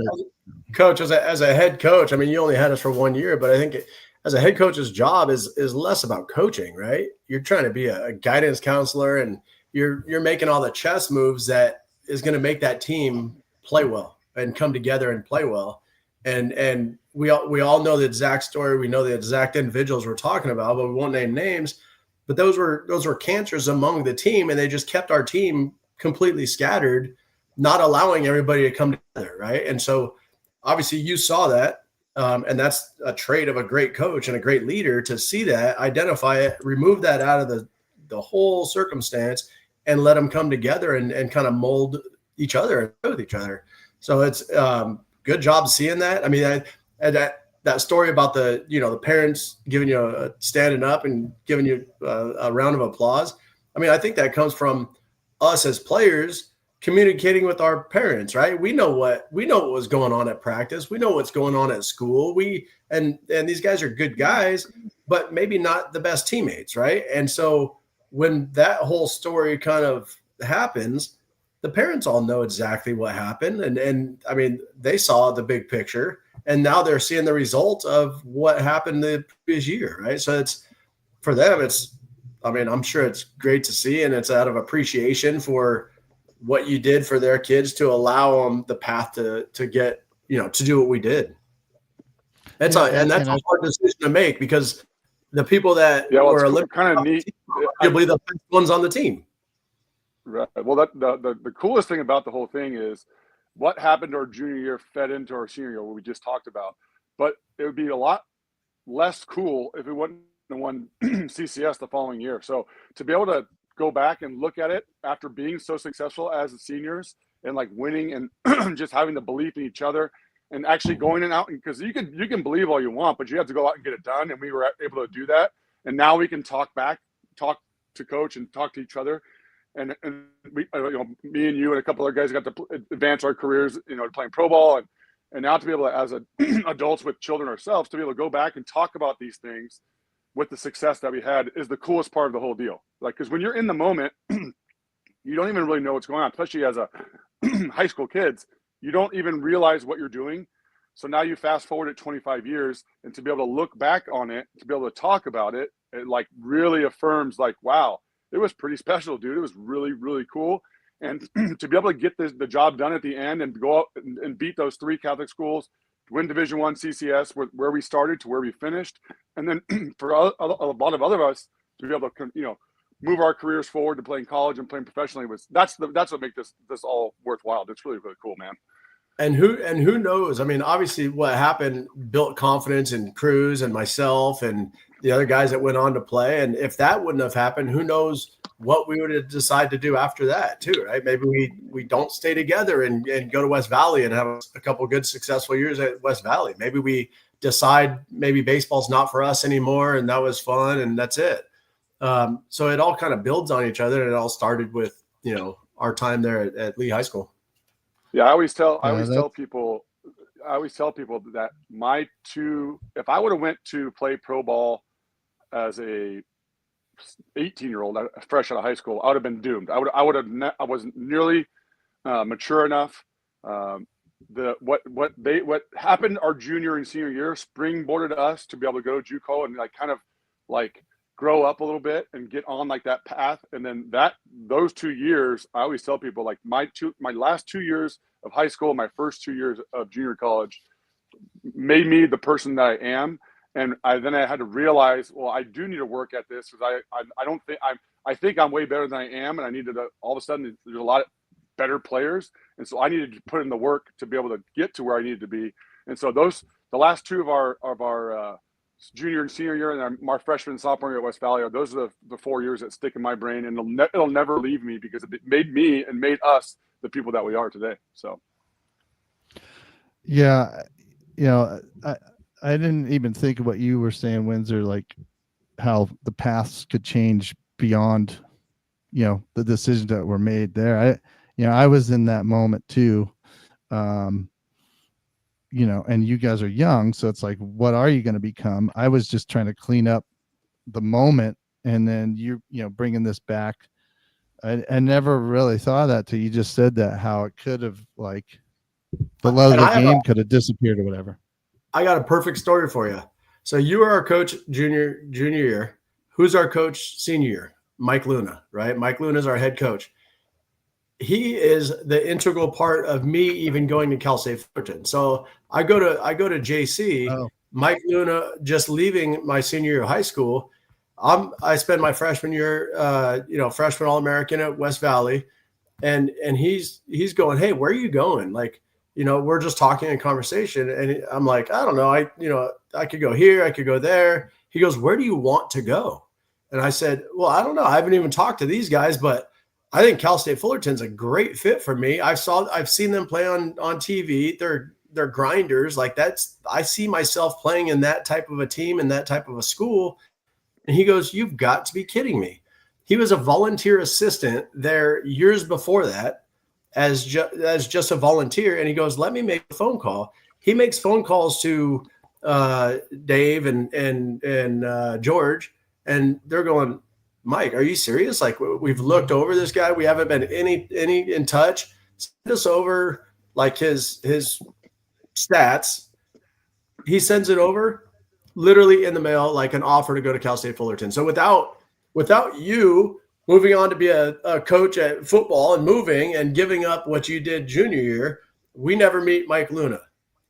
Coach, as a head coach, I mean, you only had us for 1 year, but I think as a head coach's job is less about coaching, right? You're trying to be a guidance counselor, and you're making all the chess moves that is going to make that team play well and come together and play well. And we all know the exact story. We know the exact individuals we're talking about, but we won't name names. But those were cancers among the team, and they just kept our team completely scattered, not allowing everybody to come together, right? And so obviously you saw that, and that's a trait of a great coach and a great leader, to see that, identify it, remove that out of the whole circumstance, and let them come together and kind of mold each other and play with each other. So it's good job seeing that. I mean, that story about the parents giving you standing up and giving you a round of applause. I mean, I think that comes from us as players communicating with our parents, right? We know what was going on at practice. We know what's going on at school. And these guys are good guys, but maybe not the best teammates, right? And so when that whole story kind of happens, the parents all know exactly what happened. And I mean, they saw the big picture, and now they're seeing the result of what happened the previous year, right? So it's, for them, I'm sure it's great to see, and it's out of appreciation for what you did for their kids to allow them the path to get, to do what we did. That's a hard decision to make, because the people that were kind of neat, probably the best ones on the team. Right. Well, the coolest thing about the whole thing is what happened to our junior year fed into our senior year, what we just talked about. But it would be a lot less cool if we wouldn't have won CCS the following year. So to be able to go back and look at it after being so successful as the seniors and like winning and just having the belief in each other and actually going out, because you can believe all you want, but you have to go out and get it done. And we were able to do that. And now we can talk to coach and talk to each other. And we, me and you and a couple other guys got to advance our careers, playing pro ball, and now to be able to, as adults with children ourselves, to be able to go back and talk about these things with the success that we had is the coolest part of the whole deal. Like, because when you're in the moment, you don't even really know what's going on, especially as a high school kids. You don't even realize what you're doing. So now you fast forward at 25 years, and to be able to look back on it, to be able to talk about it, it like really affirms, like, wow, it was pretty special, dude. It was really, really cool. And to be able to get the job done at the end and go out and beat those 3 Catholic schools, win Division I CCS, where we started to where we finished, and then for a lot of other us to be able to move our careers forward to playing college and playing professionally that's what makes this all worthwhile. It's really, really cool, man. And who knows? I mean, obviously what happened built confidence in Kreuz and myself and the other guys that went on to play. And if that wouldn't have happened, who knows what we would have decided to do after that too, right? Maybe we don't stay together and go to West Valley and have a couple of good, successful years at West Valley. Maybe we decide maybe baseball's not for us anymore and that was fun and that's it. So it all kind of builds on each other. And it all started with, our time there at Leigh High School. Yeah, I always tell people that if I would have went to play pro ball as a 18-year-old, fresh out of high school, I would have been doomed. I wasn't nearly mature enough. What happened our junior and senior year springboarded us to be able to go to JUCO and grow up a little bit and get on that path. And then those 2 years, I always tell people my last 2 years of high school, my first 2 years of junior college made me the person that I am. And then I had to realize, well, I do need to work at this because I think I'm way better than I am. And I needed to, all of a sudden there's a lot of better players. And so I needed to put in the work to be able to get to where I needed to be. And so the last two of our junior and senior year and our freshman and sophomore year at West Valley, those are the 4 years that stick in my brain, and it'll never leave me because it made me and made us the people that we are today. So, yeah, I didn't even think of what you were saying, Windsor, like how the paths could change beyond, the decisions that were made there. I was in that moment too. And you guys are young, so it's like, what are you going to become? I was just trying to clean up the moment, and then bringing this back. I never really thought of that till you just said that, how it could have, the love of the game could have disappeared or whatever. I got a perfect story for you. So you are our coach junior year. Who's our coach senior year? Mike Luna, right? Mike Luna is our head coach. He is the integral part of me even going to Cal State Fullerton. So I go to JC. Oh. Mike Luna just leaving my senior year of high school. I spent my freshman year, freshman All-American at West Valley, and he's going, hey, where are you going? We're just talking in conversation, and I'm like, I don't know, I could go here, I could go there. He goes, where do you want to go? And I said, well, I don't know, I haven't even talked to these guys, but I think Cal State Fullerton's a great fit for me. I've seen them play on TV. They're grinders. I see myself playing in that type of a team and that type of a school. And he goes, you've got to be kidding me. He was a volunteer assistant there years before that as just a volunteer. And he goes, let me make a phone call. He makes phone calls to Dave and George, and they're going, Mike, are you serious? We've looked over this guy. We haven't been any in touch. Send us over his stats. He sends it over literally in the mail, an offer to go to Cal State Fullerton. So without you moving on to be a coach at football and moving and giving up what you did junior year, we never meet Mike Luna.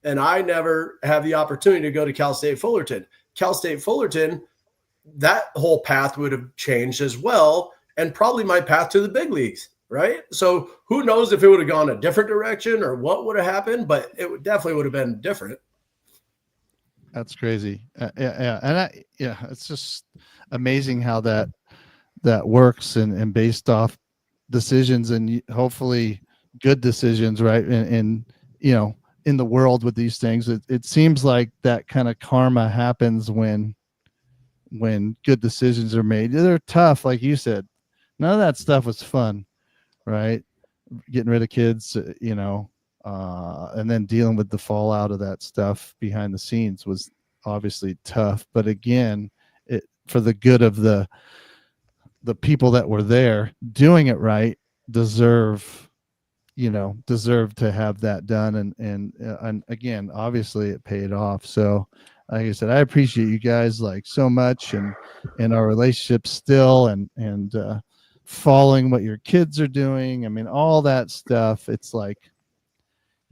And I never have the opportunity to go to Cal State Fullerton. Cal State Fullerton, that whole path would have changed as well, and probably my path to the big leagues, right? So who knows if it would have gone a different direction or what would have happened, but it definitely would have been different. That's crazy. It's just amazing how that works and based off decisions and hopefully good decisions, right? And in the world with these things, it seems like that kind of karma happens when good decisions are made. They're tough, like you said. None of that stuff was fun, right? Getting rid of kids, and then dealing with the fallout of that stuff behind the scenes was obviously tough. But again, for the good of the people that were there doing it right, deserve to have that done. And again, obviously it paid off. So like I said, I appreciate you guys so much and our relationship still and following what your kids are doing. I mean, all that stuff. It's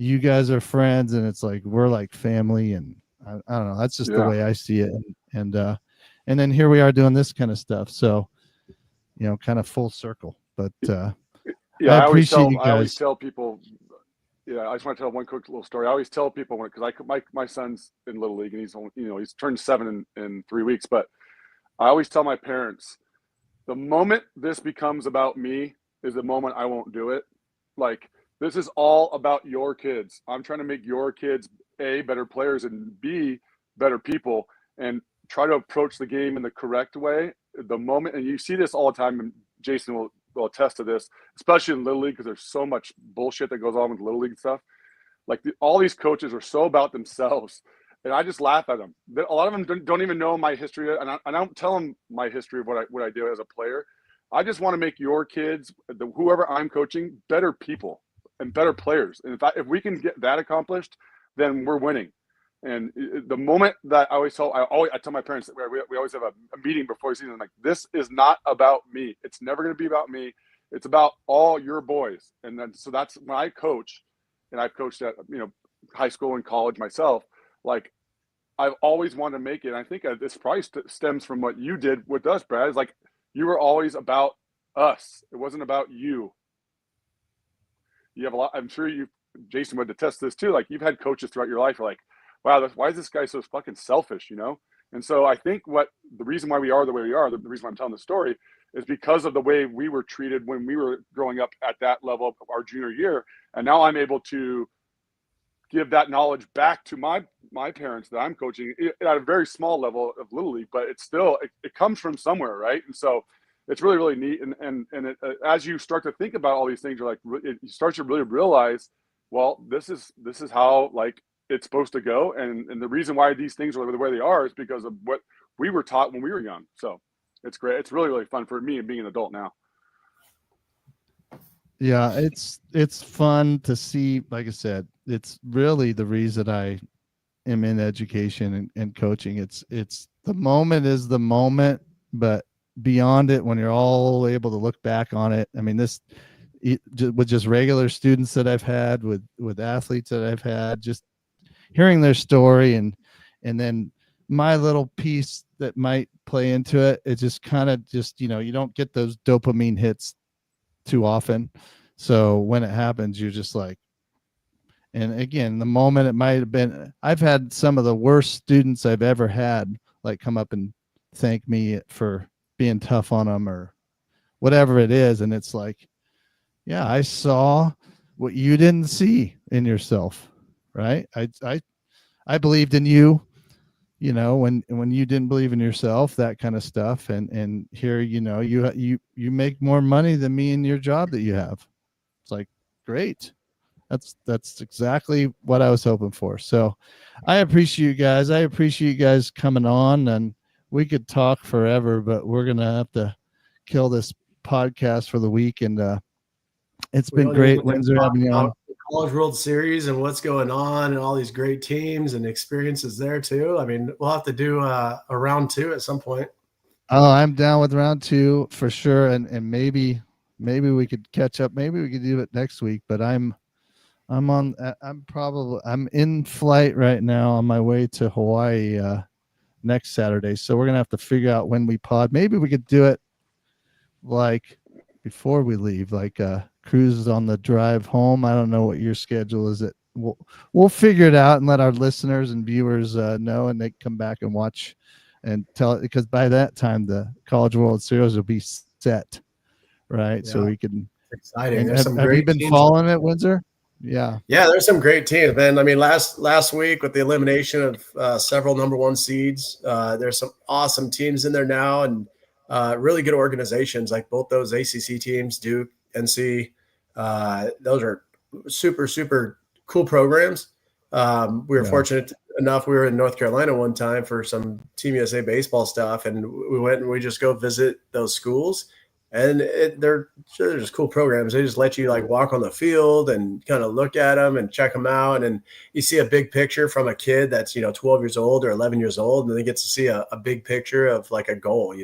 you guys are friends, and it's like we're like family, and I don't know. That's just the way I see it, and then here we are doing this kind of stuff. So, kind of full circle. But yeah, I appreciate you guys. I always tell people. Yeah, I just want to tell one quick little story. I always tell people because my son's in Little League and he's only, he's turned 7 in 3 weeks. But I always tell my parents, the moment this becomes about me is the moment I won't do it. Like, this is all about your kids. I'm trying to make your kids A, better players, and B, better people, and try to approach the game in the correct way. The moment, and you see this all the time, and Jason will attest to this, especially in Little League, because there's so much bullshit that goes on with Little League stuff. Like all these coaches are so about themselves, and I just laugh at them. A lot of them don't even know my history, and I don't tell them my history of what I do as a player. I just want to make your kids, whoever I'm coaching, better people and better players. And if we can get that accomplished, then we're winning. And the moment that I tell my parents that we always have a meeting before the season. I'm like, this is not about me. It's never going to be about me. It's about all your boys. And then, so that's when I coach, and I've coached at, high school and college myself. Like, I've always wanted to make it. And I think this probably stems from what you did with us, Brad. It's like, you were always about us. It wasn't about you. You have a lot. I'm sure Jason would attest to this too. Like, you've had coaches throughout your life. You're like, wow, why is this guy so fucking selfish, And so I think the reason why we are the way we are, the reason why I'm telling the story, is because of the way we were treated when we were growing up at that level of our junior year. And now I'm able to give that knowledge back to my parents that I'm coaching at a very small level of Little League, but it's still, it comes from somewhere, right? And so it's really, really neat. And as you start to think about all these things, you're like, you start to really realize, well, this is how, like, it's supposed to go, and the reason why these things are the way they are is because of what we were taught when we were young. So it's great. It's really, really fun for me and being an adult now. Yeah, it's fun to see. Like I said, it's really the reason I am in education and coaching. It's the moment is the moment, but beyond it, when you're all able to look back on it, I mean, with just regular students that I've had, with athletes that I've had, just hearing their story and then my little piece that might play into it, it just kind of you don't get those dopamine hits too often. So when it happens, you're just like, and again, the moment it might have been, I've had some of the worst students I've ever had, like, come up and thank me for being tough on them or whatever it is. And it's like, yeah, I saw what you didn't see in yourself. Right. I believed in you, when you didn't believe in yourself, that kind of stuff. And here, you make more money than me in your job that you have. It's like, great. That's exactly what I was hoping for. So I appreciate you guys. I appreciate you guys coming on, and we could talk forever, but we're going to have to kill this podcast for the week. And it's been great, Windsor, having you on. College World Series and what's going on and all these great teams and experiences there too. I mean, we'll have to do a round 2 at some point. Oh, I'm down with round 2 for sure. And maybe we could catch up. Maybe we could do it next week, but I'm in flight right now on my way to Hawaii next Saturday. So we're going to have to figure out when we pod. Maybe we could do it like before we leave, like cruises on the drive home. I don't know what your schedule is. We'll figure it out and let our listeners and viewers know, and they come back and watch and tell it, because by that time the College World Series will be set, right? Yeah. So we can. It's exciting. Have you been following it, Windsor? Yeah, there's some great teams, man. I mean, last week with the elimination of several number 1 seeds, there's some awesome teams in there now, and really good organizations, like both those ACC teams, Duke, NC. Those are super, super cool programs. We were fortunate enough. We were in North Carolina one time for some Team USA baseball stuff, and we went and we just go visit those schools, and they're just cool programs. They just let you like walk on the field and kind of look at them and check them out. And you see a big picture from a kid that's, 12 years old or 11 years old, and they get to see a big picture of like a goal,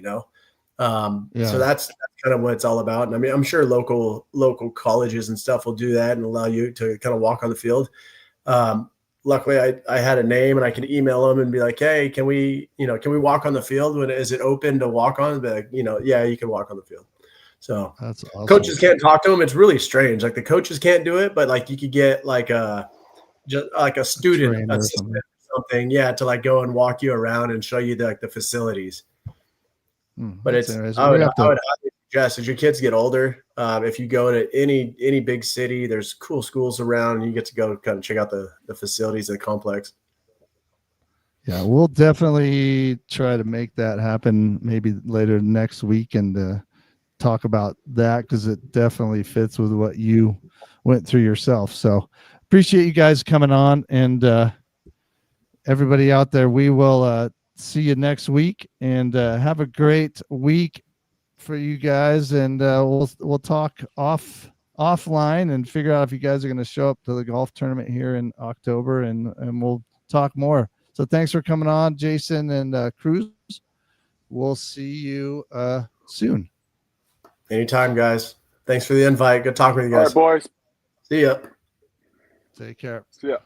So Yeah. that's kind of what it's all about. And I mean, I'm sure local colleges and stuff will do that and allow you to kind of walk on the field. Luckily I had a name and I could email them and be like, hey, can we walk on the field? Is it open to walk on? Be like, yeah, you can walk on the field. So That's awesome. Coaches can't talk to them. It's really strange. Like the coaches can't do it, but like you could get like a student Trainer or assistant or something, to like go and walk you around and show you the facilities. But that's it's interesting. I would We have to- highly suggest as your kids get older, if you go to any big city, there's cool schools around, and you get to go kind of check out the facilities of the complex. Yeah, we'll definitely try to make that happen maybe later next week and talk about that because it definitely fits with what you went through yourself. So appreciate you guys coming on, and everybody out there, we will see you next week, and have a great week for you guys, and we'll talk offline and figure out if you guys are going to show up to the golf tournament here in October, and we'll talk more. So thanks for coming on, Jason and Kreuz. We'll see you soon. Anytime, guys. Thanks for the invite. Good talking with you guys. All right, boys. See ya. Take care. See ya.